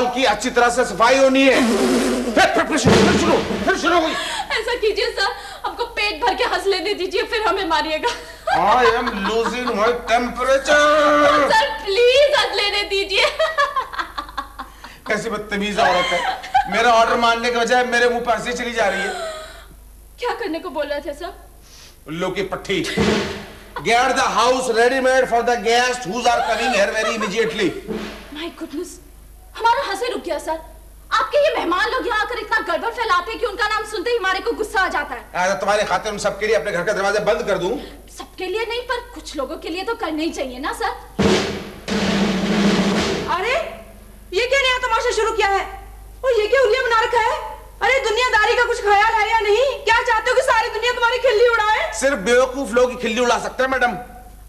की अच्छी तरह से सफाई होनी है। फिर शुरू हुई। ऐसा कीजिए सर, हमको पेट भर के हंस लेने दीजिए, फिर हमें मारिएगा। I am losing my temperature। Sir please हंस लेने दीजिए। कैसी बदतमीज औरत है, मेरा ऑर्डर मानने के बजाय मेरे मुंह पर हंसी चली जा रही है। क्या करने को बोल रहे थे सर? उल्लू की पट्टी। Get the house ready made for the guests who are coming here very immediately। My goodness, हमारा हंसी रुक गया सर। आपके ये मेहमान लोग यहाँ आकर इतना गड़बड़ फैलाते हैं कि उनका नाम सुनते ही हमारे को गुस्सा आ जाता है। तुम्हारे खातिर उन सबके लिए अपने घर का दरवाजा बंद कर दूं? सबके लिए नहीं, पर कुछ लोगों के लिए तो करना ही चाहिए ना सर। अरे ये क्या नया तमाशा शुरू किया है? और ये क्या उलिया बना रखा है? अरे दुनियादारी का कुछ ख्याल है या नहीं? क्या चाहते हो कि सारी दुनिया तुम्हारी खिल्ली उड़ाए? सिर्फ बेवकूफ लोग ही खिल्ली उड़ा सकते हैं मैडम।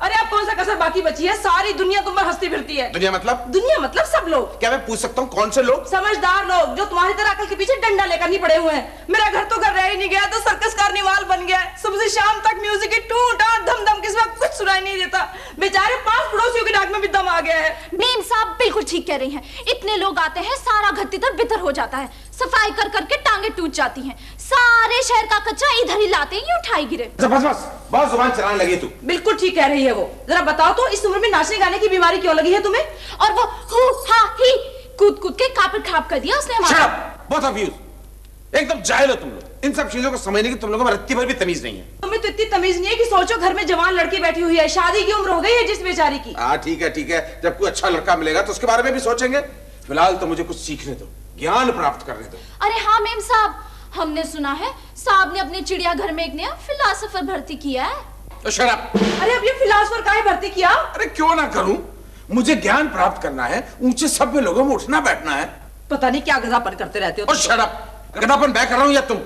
अरे अब कौन सा कसर बाकी बची है? सारी दुनिया तुम पर हंसती फिरती है। दुनिया मतलब? दुनिया मतलब सब लोग। क्या मैं पूछ सकता हूँ कौन से लोग? समझदार लोग जो तुम्हारी तरह अकल के पीछे डंडा लेकर नहीं पड़े हुए हैं। मेरा घर तो घर रह ही नहीं गया तो सर्कस कार्निवाल बन गया है। सुबह से शाम तक म्यूजिक की टूट टाट धम धम किस वक्त कुछ सुनाई नहीं देता। बेचारे 5 पड़ोसियों की नाक में भी दम आ गया है। मेम साहब बिल्कुल ठीक कह रही हैं। इतने लोग आते हैं, सारा घर तितर बितर हो जाता है। सफाई कर करके टांगे टूट जाती हैं। सारे शहर का कचरा इधर ही लाते हैं, यूं उठाई गिरे। बस बहुत जुबान चलाने लगी तू। बिल्कुल ठीक कह रही है वो। जरा बताओ तो इस उम्र में नाचने गाने की बीमारी क्यों लगी है तुम्हें? और वो हु हा ही कूद कूद के कापड़ खराब कर दिया उसने हमारा। बहुत अब्यूज, एकदम जाहिल हो तुम लोग। इन सब चीजों को समझने की तुम लोगों में रत्ती भर भी तमीज नहीं है। तुम्हें तो इतनी तमीज नहीं है कि सोचो घर में जवान लड़की बैठी हुई है, शादी की उम्र हो गई है जिस बेचारी की। हाँ ठीक है, जब कोई अच्छा लड़का मिलेगा तो उसके बारे में भी सोचेंगे। फिलहाल तो मुझे कुछ सीखने दो, ज्ञान प्राप्त करने दो। अरे हाँ मेम साहब, हमने सुना है साहब ने अपने चिड़ियाघर में एक नया फिलासफर भर्ती किया है। तो शट अप। अरे अब ये फिलासफर काहे भर्ती किया? अरे क्यों ना करूं, मुझे ज्ञान प्राप्त करना है, ऊंचे सभ्य लोगों में उठना बैठना है। पता नहीं क्या गधापन करते रहते हो। और शट अप, गधापन मैं कर रहा हूं या तुम?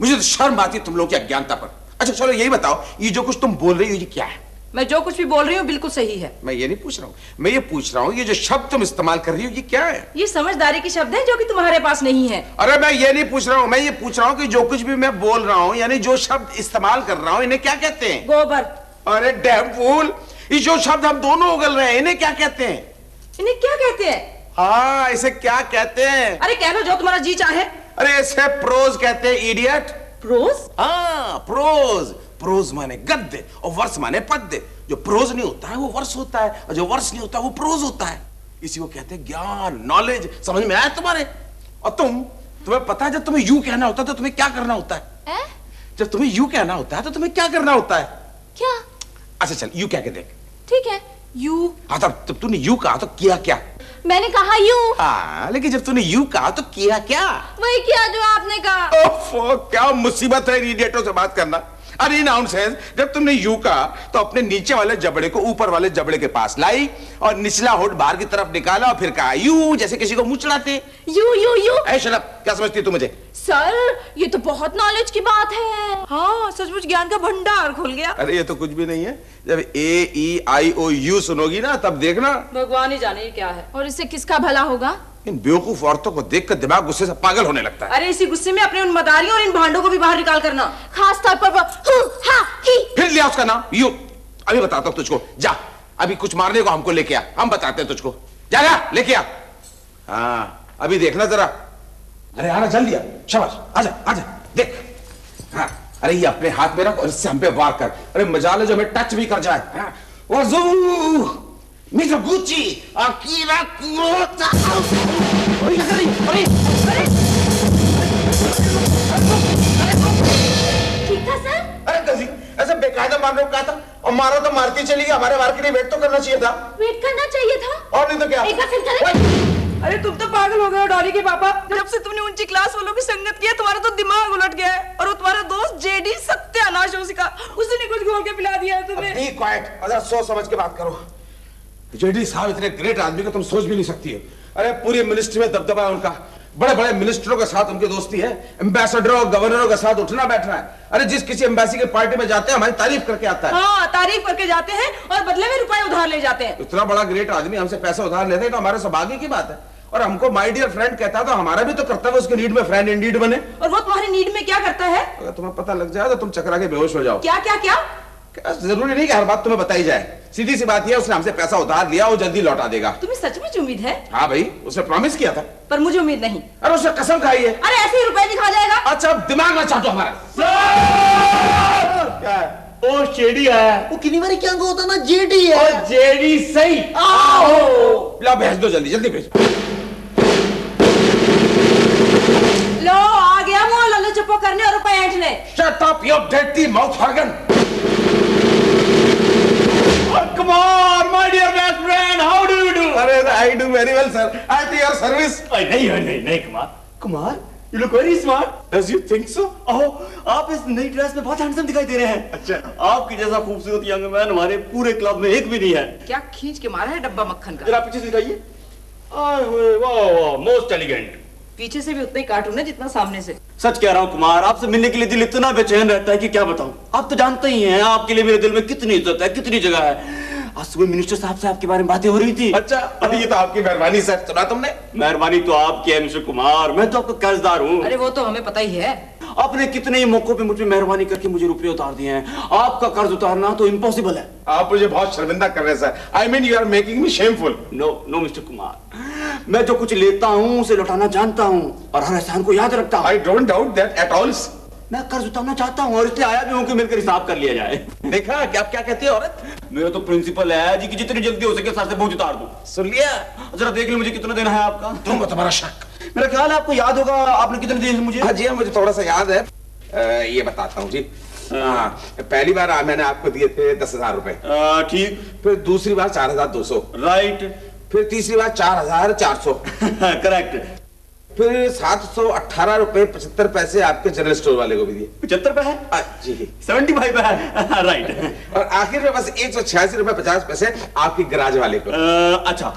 मुझे तो शर्म आती है तुम लोग की अज्ञानता पर। अच्छा चलो यही बताओ, ये जो कुछ तुम बोल रही हो ये क्या है? मैं जो कुछ भी बोल रही हूँ बिल्कुल सही है। मैं ये नहीं पूछ रहा हूँ, मैं ये पूछ रहा हूँ ये जो शब्द तुम इस्तेमाल कर रही हो ये क्या है? ये समझदारी के शब्द हैं जो कि तुम्हारे पास नहीं है। अरे मैं ये नहीं पूछ रहा हूँ, मैं ये पूछ रहा हूँ कि जो कुछ भी मैं बोल रहा हूँ यानी जो शब्द इस्तेमाल कर रहा हूँ इन्हें क्या कहते हैं? गोबर। अरे डैम फूल, ये जो शब्द हम दोनों उगल रहे हैं इन्हें क्या कहते हैं? इन्हें क्या कहते हैं? हाँ इसे क्या कहते हैं? अरे कह लो जो तुम्हारा जी चाहे। अरे इसे प्रोज कहते हैं इडियट। प्रोज? हाँ प्रोज। प्रोज माने गद्य और वर्स माने पद्य। जो प्रोज नहीं होता है वो वर्स होता है और जो वर्स नहीं होता वो प्रोज होता है। इसी को कहते हैं ज्ञान, नॉलेज। समझ में आया तुम्हारे? और तुम्हें पता है जब तुम्हें यू कहना होता है तो तुम्हें क्या करना होता है? जब तुम्हें यू कहना होता है तो तुम्हें क्या करना होता है? क्या? अच्छा चल यू कह के देख। ठीक है यू। हाँ तब तूने यू कहा तो किया क्या? मैंने कहा यू। हाँ लेकिन जब तूने यू कहा तो किया क्या? वही किया जो आपने कहा। ओफो, क्या मुसीबत है इडियटों से बात करना। अरे नॉनसेंस, जब तुमने यू कहा तो अपने नीचे वाले जबड़े को ऊपर वाले जबड़े के पास लाई और निचला होठ बाहर की तरफ निकाला और फिर कहा यू, जैसे किसी को मुंह चढ़ाते। You you you. ऐ शट अप, क्या समझती तू मुझे? सर ये तो बहुत नॉलेज की बात है। हाँ सचमुच ज्ञान का भंडार खुल गया। अरे ये तो कुछ भी नहीं है। जब AEIOU सुनोगी ना तब देखना। भगवान ही जाने ये क्या है। और इससे किसका भला होगा? इन बेवकूफ औरतों को देखकर दिमाग गुस्से से पागल होने लगता है। अरे इसी गुस्से में अपने उन मदारियों और इन भांडों को भी बाहर निकाल करना। खास तौर पर वो हु हा ही। फिर लिया उसका नाम यू। अभी बताता हूँ तुझको, जा अभी कुछ मारने को हमको लेके आ, हम बताते हैं तुझको। जा लेके आ। हाँ अभी देखना जरा। अरे आना जल्दी आ, शाबाश आजा आजा देख। हाँ अरे ये अपने हाथ में रख और इससे हम पे वार कर। अरे मजाल है जो हमें टच भी कर जाए। हाँ वज़ू मिज़ुगुची अकीरा कुरोता। अरे ठीक था सर। अरे गजी ऐसे बेकायदा मारने को कहा था और मारो तो मारती चली गई। हमारे वार के लिए वेट तो करना चाहिए था। वेट करना चाहिए था और नहीं तो क्या? एक बार फिर करें। अरे तुम तो पागल हो गए हो डॉली के पापा। जब से तुमने ऊंची क्लास वालों की संगत की है तुम्हारा तो दिमाग उलट गया है। और वो तुम्हारा दोस्त जेडी सत्यानाश उसी ने कुछ घोल के पिला दिया है तुम्हें। बी क्वाइट, अगर सोच समझ के बात करो। जेडी साहब इतने ग्रेट आदमी को तुम सोच भी नहीं सकती है। अरे पूरी मिनिस्ट्री में दबदबा है उनका। बड़े बड़े मिनिस्टरों के साथ उनकी दोस्ती है, एम्बेसडरों गवर्नरों के साथ उठना बैठना है। अरे जिस किसी एम्बेसी के पार्टी में जाते हैं हमारी तारीफ करके आता है। हाँ, तारीफ करके जाते हैं और बदले में रुपए उधार ले जाते हैं। इतना बड़ा ग्रेट आदमी हमसे पैसा उधार लेते हैं तो हमारे सौभाग्य की बात है। और हमको माय डियर फ्रेंड कहता है तो हमारा भी तो कर्तव्य उसकी नीड में फ्रेंड इंडीड बने। और वो तुम्हारी नीड में क्या करता है? अगर तुम्हें पता लग जाए तो तुम चकरा के बेहोश हो जाओ। क्या क्या क्या? जरूरी नहीं कि हर बात तुम्हें बताई जाए। सीधी सी बात यह, उसने हमसे पैसा उधार लिया, वो जल्दी लौटा देगा। तुम्हें सचमुच उम्मीद है? हाँ भाई, उसने प्रॉमिस किया था। पर मुझे उम्मीद नहीं। अरे उसने कसम खाई है। अरे ऐसे ही रुपए दिखा जाएगा। अच्छा, अब दिमाग में चाटो हमारा। क्या है? ओ जेडी है। वो कितनी बारी क्या होता ना, जेडी है। और जेडी सही। आओ, ला भेज दो, जल्दी जल्दी भेज। लो आ गया मुंह लल्लू चप्पो करने और रुपए ऐंठने। Shut up your dirty mouth organ. Come on, my dear best friend, how do you do? अरे I do very well sir. At your service. नहीं Kumar, you look very smart. Does you think so? ओह, आप इस नई dress में बहुत handsome दिखाई दे रहे हैं। अच्छा। आपकी जैसा खूबसूरत यंग मैन हमारे पूरे क्लब में एक भी नहीं है। क्या खींच के मारा है डब्बा मक्खन का? जरा पीछे से दिखाइए। वाह, मोस्ट एलिगेंट। पीछे से भी उतना ही कार्टून है जितना सामने से। सच कह रहा हूँ कुमार, आपसे मिलने के लिए दिल इतना बेचैन रहता है कि क्या बताऊं। आप तो जानते ही हैं आपके लिए मेरे दिल में कितनी इज्जत है, कितनी जगह है। आज सुबह मिनिस्टर साहब से आपके बारे में बातें हो रही थी। अच्छा, अरे ये तो आपकी मेहरबानी सर। सुना तुमने? मेहरबानी तो आपकी है मिस्टर कुमार, मैं तो आपका कर्जदार हूँ। अरे वो तो हमें पता ही है। आपने कितने ही मौकों पे मुझ पे मेहरबानी करके मुझे रुपए उतार दिए हैं। आपका कर्ज उतारना तो इम्पॉसिबल है। आप मुझे बहुत शर्मिंदा कर रहे हैं sir. I mean you are making me shameful. No mister Kumar, मैं जो कुछ लेता हूँ उसे लौटाना जानता हूँ और हर एहसान को याद रखता हूँ। I don't doubt that at all. मैं कर्ज उतारना चाहता हूँ और इसलिए आया भी हूँ कि मिलकर हिसाब कर लिया जाए। देखा क्या क्या कहती है औरत? मेरा तो प्रिंसिपल है जी कि जितनी जल्दी हो सके सर से बोझ उतार दूं। सुन लिया? जरा देख लो मुझे कितना देना है आपका। तुमको तुम्हारा शक। मेरा ख्याल है आपको याद होगा आपने कितने दिए मुझे। हाँ जी, मुझे थोड़ा सा याद है। ये बताता हूँ जी। पहली बार मैंने आपको दिए थे 10,000 रुपए। ठीक। फिर दूसरी बार 4,200। राइट। फिर तीसरी बार 4,400। करेक्ट। फिर 718 रुपए 75 पैसे आपके जनरल स्टोर वाले को भी दिए। 75 पे है जी। 75 पे है। राइट। और आखिर में बस 186 रुपए 50 पैसे आपकी गराज वाले को। अच्छा,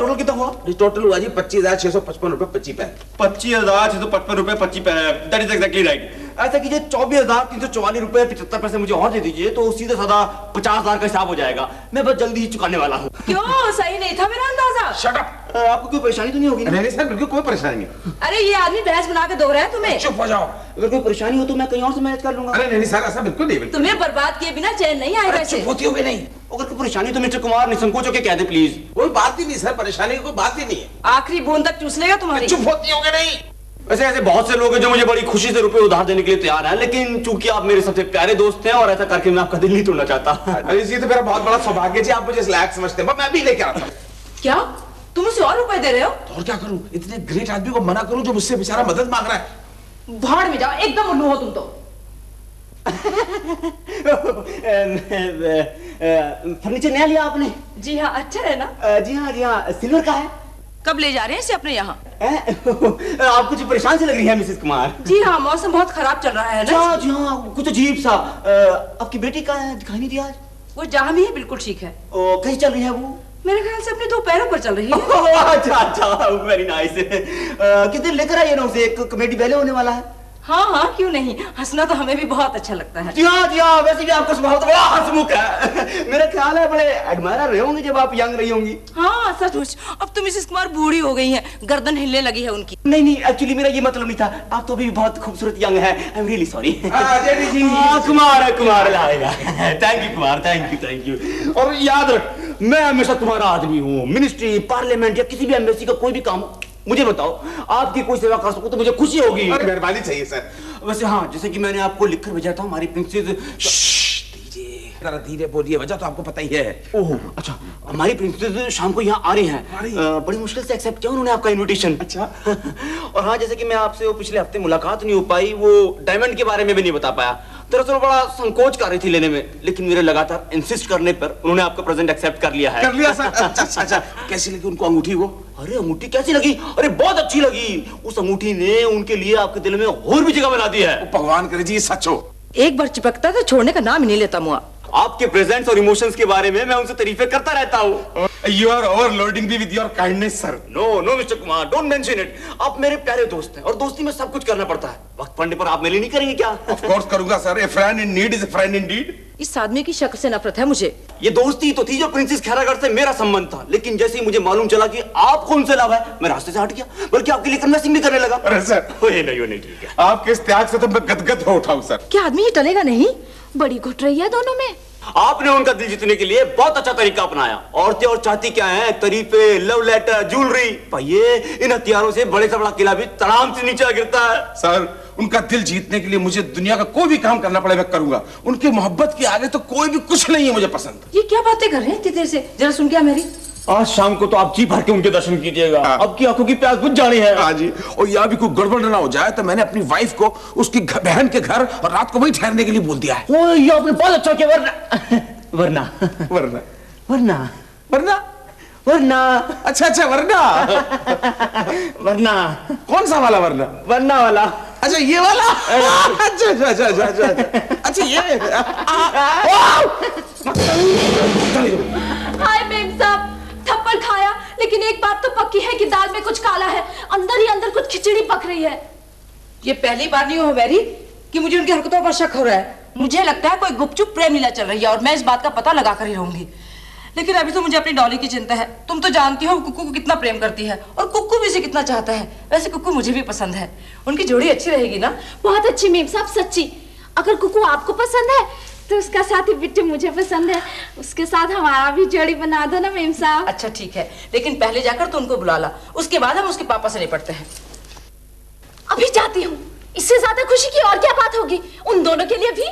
टोटल कितना हुआ? टोटल हुआ जी 25,655 रुपए 25 पैसे। 25,655 रुपए 25 पैसे। That is exactly right. ऐसा कीजिए 24,344 रुपए 75 पैसे मुझे और दे दीजिए तो सीधे साधा 50,000 का हिसाब हो जाएगा। मैं बस जल्दी ही चुकाने वाला हूँ। क्यों, सही नहीं था मेरा अंदाजा? Shut up. आपको कोई परेशानी तो नहीं होगी? नहीं सर, बिल्कुल कोई परेशानी नहीं। अरे ये आदमी बहस बना के दो रहा है तुम्हें। चुप हो जाओ। अगर कोई परेशानी हो तो मैं कहीं और से मैनेज कर लूंगा। अरे नहीं सर, ऐसा बिल्कुल नहीं। तुम्हें बर्बाद किए बिना चैन नहीं आएगा इसे। चुप होती होगी नहीं। अगर कोई परेशानी तो मिस्टर कुमार निसंकोच होकर कह दे प्लीज। कोई बात ही नहीं सर, परेशानी की कोई बात ही नहीं है। आखिरी बूंद तक चूस लेगा तुम्हारी। चुप होती होगी नहीं। वैसे ऐसे बहुत से लोग हैं जो मुझे बड़ी खुशी से रुपए उधार देने के लिए तैयार हैं, लेकिन चूंकि आप मेरे सबसे प्यारे दोस्त हैं और ऐसा करके मैं आपका दिल नहीं तोड़ना चाहता। अरे ये तो मेरा बहुत बड़ा सौभाग्य जी, आप मुझे इस लायक समझते हैं। मैं भी लेके आता हूँ। क्या तुम उसे और रुपए दे रहे हो? तो और क्या करूं, इतने ग्रेट आदमी को मना करूं जो मुझसे बेचारा मदद मांग रहा है। भाड़ में जाओ, एकदम उल्लू हो तुम तो। फर्नीचर नया लिया आपने? जी हाँ, अच्छा है ना? जी हाँ, सिल्वर का है। कब ले जा रहे हैं इसे अपने यहाँ? आप कुछ परेशान से लग रही है मिसेस कुमार। जी हाँ, मौसम बहुत खराब चल रहा है ना। जी हाँ, कुछ अजीब सा। आपकी बेटी का है, दिखाई नहीं दिया आज। वो जहाँ भी है बिल्कुल ठीक है। कहीं चल रही है वो? मेरे ख्याल से अपने 2 पैरों पर चल रही है। अच्छा, वेरी नाइस। कितने लेकर आइए ना उसे, एक कॉमेडी बैले होने वाला है। हाँ, क्यों नहीं, हंसना तो हमें भी बहुत अच्छा लगता है। जी हाँ, वैसे भी आपका स्वभाव तो बड़ा हंसमुख है। मेरा ख्याल है बड़े एडमायरर रहे होंगे जब आप यंग रही होंगी। हाँ सचमुच, अब तो मिसेस कुमार बूढ़ी हो गई हैं, गर्दन हिलने लगी है उनकी। नहीं, एक्चुअली मेरा ये मतलब नहीं था। आप तो अभी भी बहुत खूबसूरत यंग है। I am really sorry. Kumar लाएगा। Thank you Kumar, thank you. और याद रख, मैं हमेशा तुम्हारा आदमी हूँ। मिनिस्ट्री, पार्लियामेंट या किसी भी एम्बेसी का कोई भी काम मुझे बताओ, आपकी कोई सेवा कर सकूं तो मुझे खुशी होगी। मेहरबानी चाहिए सर। वैसे हाँ, जैसे कि मैंने आपको लिखकर भेजा था, हमारी प्रिंसेस। जरा धीरे बोलिए, वजह तो आपको पता ही है। ओह अच्छा, हमारी प्रिंसेस शाम को यहाँ आ रही हैं। बड़ी मुश्किल से एक्सेप्ट किया उन्होंने आपका इनविटेशन। अच्छा। और हाँ, जैसे कि मैं आपसे वो पिछले हफ्ते मुलाकात नहीं हो पाई, वो डायमंड के बारे में भी नहीं बता पाया। दरअसल बड़ा संकोच कर रही थी लेने में, लेकिन मेरे लगातार इंसिस्ट करने पर उन्होंने आपका प्रेजेंट एक्सेप्ट कर लिया है। कर लिया सर? अच्छा। कैसी लगी उनको अंगूठी वो? अरे अंगूठी कैसी लगी? अरे बहुत अच्छी लगी। उस अंगूठी ने उनके लिए आपके दिल में और भी जगह बना दी है। भगवान करे जी सच हो। एक बार चिपकता तो छोड़ने का नाम ही नहीं लेता मुआ। आपके प्रेजेंट्स और इमोशंस के बारे में मैं उनसे तारीफें करता रहता हूँ। You are overloading me with your kindness, sir. No mister Kumar, don't mention it. आप मेरे प्यारे दोस्त हैं और दोस्ती में सब कुछ करना पड़ता है। वक्त पड़ने पर आप मेरे लिए नहीं करेंगे क्या? Of course करूंगा sir. A friend in need is a friend indeed. इस आदमी की शक्ल से नफरत है मुझे। ये दोस्ती तो थी जो प्रिंसेस खैरागढ़ से मेरा संबंध था, लेकिन जैसे ही मुझे मालूम चला कि आप कौन से लाभ है, मैं रास्ते से हट गया, बल्कि आपके लिए कन्वेंसिंग भी करने लगा। अरे सर, नहीं ठीक है। आपके इस त्याग से तो मैं गदगद हो उठा हूं सर। क्या आदमी ये टलेगा नहीं? बड़ी घुट रही है दोनों में। आपने उनका दिल जीतने के लिए बहुत अच्छा तरीका अपनाया। औरतें और चाहती क्या है? तरीफे, लव लेटर, ज्वेलरी। पाइए, इन हथियारों से बड़े से बड़ा किला भी तड़ाम से नीचे गिरता है। सर, उनका दिल जीतने के लिए मुझे दुनिया का कोई भी काम करना पड़े मैं करूंगा। उनकी मोहब्बत के आगे तो कोई भी कुछ नहीं है मुझे पसंद। ये क्या बातें कर रहे हैं इतनी देर से? जरा सुन क्या मेरी। आज शाम को तो आप जी भर के उनके दर्शन कीजिएगा। अब की आंखों की प्यास बुझ जानी है। हाँ जी। और यहाँ भी कोई गड़बड़ ना हो जाए तो मैंने अपनी वाइफ को उसकी बहन के घर और रात को वहीं ठहरने के लिए बोल दिया है। ये आपने बहुत अच्छा किया। वरना वरना वरना वरना वरना अच्छा वरना वरना कौन सा वाला वरना? वरना वाला। अच्छा ये वाला। अच्छा ये। हाय मेम साहब, थप्पड़ खाया, लेकिन एक बात तो पक्की है कि दाल में कुछ काला है। अंदर ही अंदर कुछ खिचड़ी पक रही है। ये पहली बार नहीं हुआ मैरी कि मुझे उनकी हरकतों पर शक हो रहा है। मुझे लगता है कोई गुपचुप प्रेम लीला चल रही है और मैं इस बात का पता लगा कर ही रहूंगी। लेकिन अभी तो मुझे अपनी डॉली की चिंता है। तुम तो जानती हो कुक्कू को कितना प्रेम करती है और कुक्कू भी इसे कितना चाहता है। वैसे कुक्कू मुझे भी पसंद है। उनकी जोड़ी अच्छी रहेगी ना? बहुत अच्छी मेम साहब, सच्ची। अगर कुक्कू आपको पसंद है तो उसका साथी बिट्टू मुझे पसंद है। उसके साथ हमारा भी जोड़ी बना दो ना मेम साहब। अच्छा ठीक है, लेकिन पहले जाकर तो उनको बुला ला, उसके बाद हम उसके पापा से निपटते हैं। अभी जाती हूँ। इससे ज्यादा खुशी की और क्या बात होगी उन दोनों के लिए भी।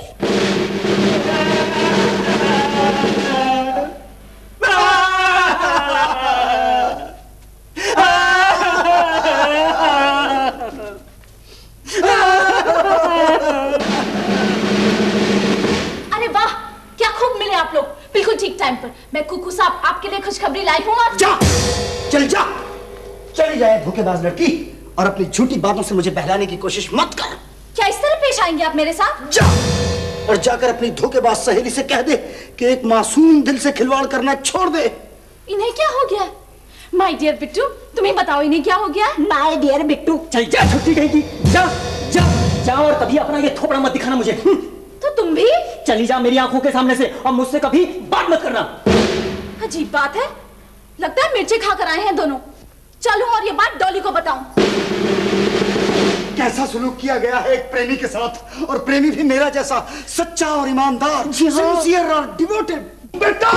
अरे वाह, क्या खूब मिले आप लोग, बिल्कुल ठीक टाइम पर। मैं कुकू साहब आपके लिए खुशखबरी लाई हूँ। जा, चल जा, चली जाए धोखेबाज लड़की, और अपनी झूठी बातों से मुझे बहलाने की कोशिश मत कर। क्या इस तरह पेश आएंगे आप मेरे साथ? जा, और जाकर अपनी धोखेबाज सहेली से कह दे कि एक मासूम दिल से खिलवाड़ करना छोड़ दे। इन्हें क्या हो गया? माय डियर बिट्टू, तुम्हें बताओ इन्हें क्या हो गया? माय डियर बिट्टू, चल जा, छुट्टी कहेगी। जा जा जा, और कभी अपना ये थोपड़ा मत दिखाना मुझे। तो तुम भी चली जा मेरी आंखों के सामने से, और मुझसे कभी बात मत करना। अजीब बात है, लगता है मिर्ची खाकर आए हैं दोनों। चलूं और ये बात डॉली को बताऊं। कैसा सुलूक किया गया है एक प्रेमी के साथ, और प्रेमी भी मेरा जैसा सच्चा और ईमानदार, सिंसियर और डिवोटेड। बेटा,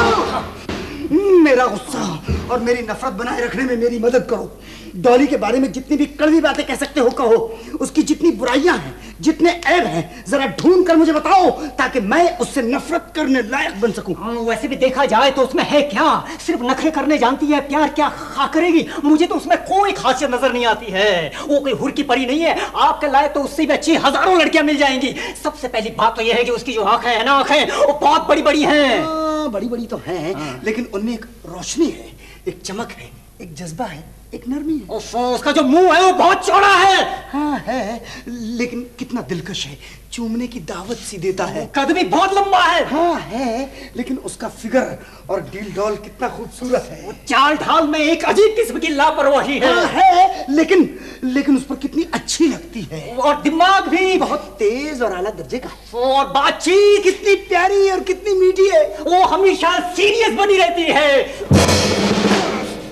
मेरा गुस्सा और मेरी नफरत बनाए रखने में मेरी मदद करो। डॉली के बारे में जितनी भी कड़वी बातें कह सकते हो कहो। उसकी जितनी बुराइयां हैं, जितने ऐब हैं, जरा ढूंढ कर मुझे बताओ, ताकि मैं उससे नफरत करने लायक बन सकूं। वैसे भी देखा जाए तो उसमें है क्या? सिर्फ नखरे करने जानती है, प्यार क्या खा करेगी। मुझे तो उसमें कोई खासियत नजर नहीं आती है। वो कोई हुर की परी नहीं है। आपके लायक तो उससे भी अच्छी हजारों लड़कियां मिल जाएंगी। सबसे पहली बात तो यह है कि उसकी जो आंखें हैं ना, आंखें वो बहुत बड़ी बड़ी हैं। बड़ी बड़ी तो हैं, लेकिन उनमें एक रोशनी है, एक चमक है, एक जज्बा है, एक नरमी है। उसका जो मुंह है वो बहुत चौड़ा है। हाँ है, लेकिन कितना दिलकश है, चूमने की दावत सी देता है। कद भी बहुत लंबा है। हाँ है, लेकिन उसका फिगर और डील डॉल कितना खूबसूरत है। वो चाल ढाल में एक अजीब किस्म की लापरवाही है। हाँ है, लेकिन उस पर कितनी अच्छी लगती है। और दिमाग भी बहुत तेज और आला दर्जे का है। और बातचीत कितनी प्यारी और कितनी मीठी है। वो हमेशा सीरियस बनी रहती है।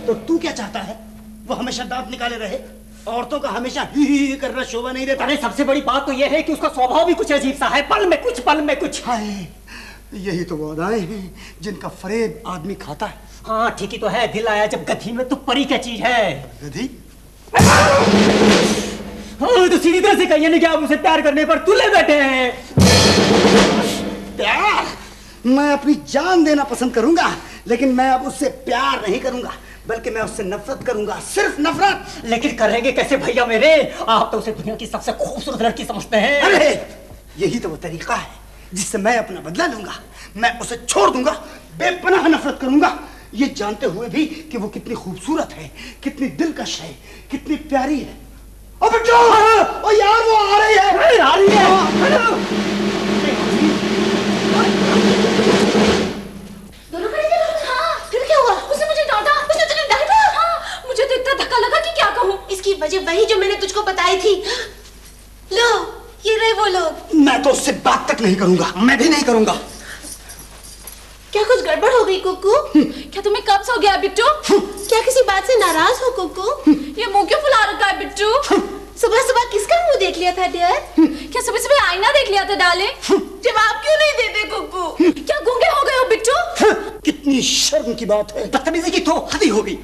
तो तू क्या चाहता है? वो हमेशा दांत निकाले रहे? औरतों का हमेशा ही करना शोभा नहीं देता। अरे सबसे बड़ी बात तो यह है कि उसका स्वभाव भी कुछ अजीब सा है, पल में कुछ। हाय, यही तो वो अदाएं हैं जिनका फरेब आदमी खाता है। हाँ ठीक ही तो है। दिल आया जब गधी में, तो परी क्या चीज है? गधी? हाँ, तो सीधी तरह से कहिए ना कि आप उसे प्यार करने पर तुले बैठे हैं। प्यार? मैं अपनी जान देना पसंद करूंगा, लेकिन मैं अब उससे प्यार नहीं करूंगा, बल्कि मैं उससे नफरत करूंगा, सिर्फ नफरत। लेकिन करेंगे कैसे भैया मेरे? आप तो उसे दुनिया की सबसे खूबसूरत लड़की समझते हैं। अरे यही तो वो तरीका है जिससे मैं अपना बदला लूंगा। मैं उसे छोड़ दूंगा, बेपनाह नफरत करूंगा, ये जानते हुए भी कि वो कितनी खूबसूरत है, कितनी दिलकश है, कितनी प्यारी है। ओ बेटा, ओ यार वो आ रही है। आ रही है। दोनों खड़े थे। हाँ, फिर क्या हुआ? उसने मुझे डांट वजह वही जो मैंने तुझको बताई थी। लो ये रहे वो लोग। मैं तो उससे बात तक नहीं करूंगा, मैं भी नहीं करूंगा। क्या कुछ गड़बड़ हो गई कुकू? क्या तुम्हें कब्ज हो गया बिट्टू? क्या किसी बात से नाराज हो कुकू? ये मुंह क्यों फुला रखा है बिट्टू? सुबह सुबह किसका मुंह देख लिया था डियर? क्या सुबह सुबह आईना देख लिया था डार्लिंग? जवाब क्यों नहीं देते कुकू? क्या गूंगे हो गए हो बिट्टू? कितनी शर्म की बात है, बदतमीजी की तो हद ही हो गई।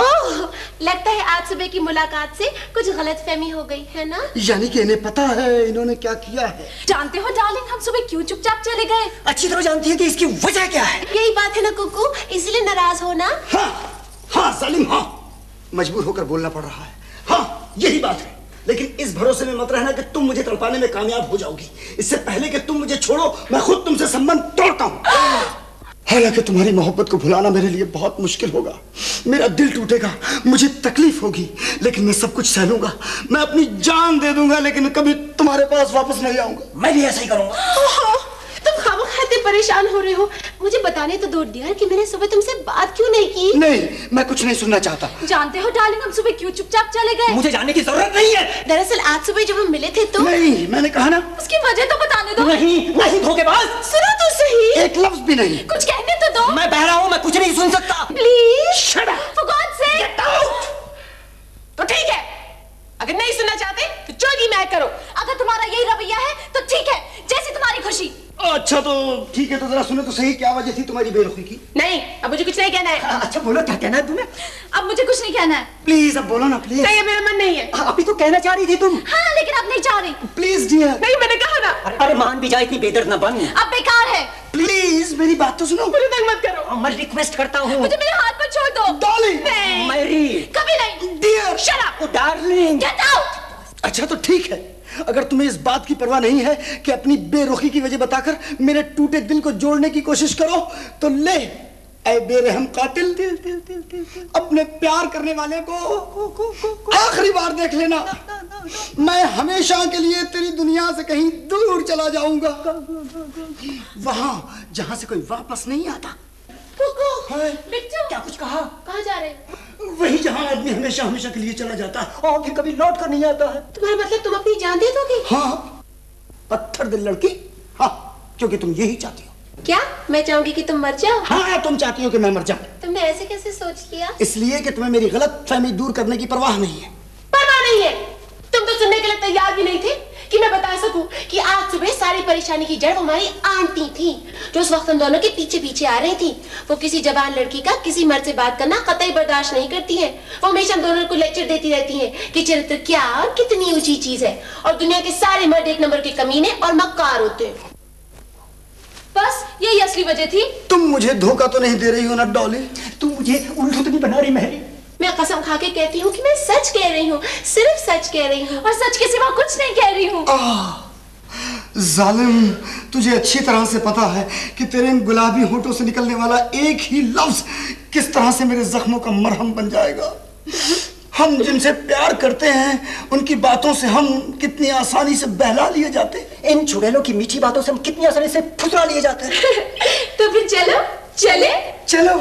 ओह, लगता है आज सुबह की मुलाकात से कुछ गलतफहमी हो गई है ना? यानी कि इन्हें पता है इन्होंने क्या किया है। जानते हो डार्लिंग, हम सुबह क्यों चुपचाप चले गए? अच्छी तरह जानती है कि इसकी वजह क्या है। यही बात है ना कुकू, इसलिए नाराज हो ना? हाँ जालिम, हाँ मजबूर होकर बोलना पड़ रहा है। हाँ यही बात है, लेकिन इस भरोसे में मत रहना कि तुम मुझे तड़पाने में कामयाब हो जाओगी। इससे पहले कि तुम मुझे छोड़ो, मैं खुद तुमसे संबंध तोड़ता हूँ। हालांकि तुम्हारी मोहब्बत को भुलाना मेरे लिए बहुत मुश्किल होगा, मेरा दिल टूटेगा, मुझे तकलीफ होगी, लेकिन मैं सब कुछ सह लूंगा। मैं अपनी जान दे दूंगा, लेकिन कभी तुम्हारे पास वापस नहीं आऊंगा। मैं भी ऐसा ही करूंगा। तुम खामखाते परेशान हो रहे हो। मुझे बताने तो दो डियर कि मैंने सुबह तुमसे बात क्यों नहीं की। नहीं, मैं कुछ नहीं सुनना चाहता। जानते हो डार्लिंग, हम सुबह क्यों चुपचाप चले गए? मुझे जानने की जरूरत नहीं है। दरअसल आज सुबह जब हम मिले थे तो नहीं, मैंने कहा ना। उसकी वजह तो बताने दो। नहीं नहीं धोखेबाज। सुनो तो सही। एक लफ्ज भी नहीं। कुछ कहने तो दो। मैं बहरा हूँ, मैं कुछ नहीं सुन सकता। Please shut up. For God's sake, get out. तो ठीक है, अगर नहीं सुनना चाहते तो चोगी मैं करो। अगर तुम्हारा यही रवैया है तो ठीक है, जैसी तुम्हारी खुशी। अच्छा तो ठीक है, तो जरा सुनो तो सही, क्या वजह थी तुम्हारी बेरुखी की? नहीं, अब मुझे कुछ नहीं कहना है। अच्छा बोलो, क्या कहना है तुम्हें? अब मुझे कुछ नहीं कहना है। प्लीज अब बोलो ना, प्लीज। नहीं, मेरा मन नहीं है। अभी तो कहना चाह रही थी तुम। हाँ, लेकिन अब नहीं चाह रही। Please dear. नहीं, मैंने कहा ना। अरे मान भी जाए, इतनी बेदर्द ना बन। अब बेकार है। प्लीज मेरी बात तो सुनो। मुझे तंग मत करो। मैं रिक्वेस्ट करता हूँ। मुझे मेरे हाथ पर छोड़ दो। डार्लिंग। नहीं। मैरी। कभी नहीं। Dear. Shut up. Darling. Get out. अच्छा तो ठीक है, अगर तुम्हें इस बात की परवाह नहीं है कि अपनी बेरुखी की वजह बताकर मेरे टूटे दिल को जोड़ने की कोशिश करो, तो ले ऐ बेरहम कातिल, अपने प्यार करने वाले को आखिरी बार देख लेना। मैं हमेशा के लिए तेरी दुनिया से कहीं दूर चला जाऊंगा, वहां जहां से कोई वापस नहीं आता। बिट्टू, क्या कुछ कहा? कहाँ जा रहे हो? वही जहां आदमी हमेशा हमेशा के लिए चला जाता है और फिर कभी लौट कर नहीं आता है। तुम्हारा मतलब तुम अपनी जान दे दोगे? हाँ, पत्थर दिल लड़की। हाँ, क्योंकि तुम यही चाहती हो। क्या मैं चाहूंगी कि तुम मर जाओ? हाँ, तुम चाहती हो कि मैं मर जाऊं। तुमने ऐसे कैसे सोच लिया? इसलिए कि तुम्हें मेरी गलत फहमी दूर करने की परवाह नहीं है। परवाह नहीं है? तुम तो सुनने के लिए तैयार भी नहीं थे कि मैं बता सकूं कि आज सुबह सारी परेशानी की जड़ हमारी आंटी थी, जो उस वक्त हम दोनों के पीछे पीछे आ रही थी। वो किसी जवान लड़की का किसी मर्द से बात करना कतई बर्दाश्त नहीं करती है। वो हमेशा हम दोनों को लेक्चर देती रहती है कि चरित्र क्या और कितनी ऊंची चीज है, और दुनिया के सारे मर्द एक नंबर के कमीने और मक्कार होते हैं। बस यही असली वजह थी। तुम मुझे धोखा तो नहीं दे रही हो ना डॉली? तुम मुझे उल्लू तो नहीं बना रही मैरी? मैं कसम खा के कहती हूँ कि मैं सच कह रही हूँ, सिर्फ सच कह रही हूँ, और सच के सिवा कुछ नहीं कह रही हूँ। जालिम, तुझे अच्छी तरह से पता है कि तेरे इन गुलाबी होठों से निकलने वाला एक ही लफ्ज किस तरह से मेरे जख्मों का मरहम बन जाएगा। हम जिनसे प्यार करते हैं उनकी बातों से हम कितनी आसानी से बहला लिए जाते हैं। इन चुड़ैलों की मीठी बातों से हम कितनी आसानी से फुसला लिए जाते हैं। तो फिर चलो, चले चलो।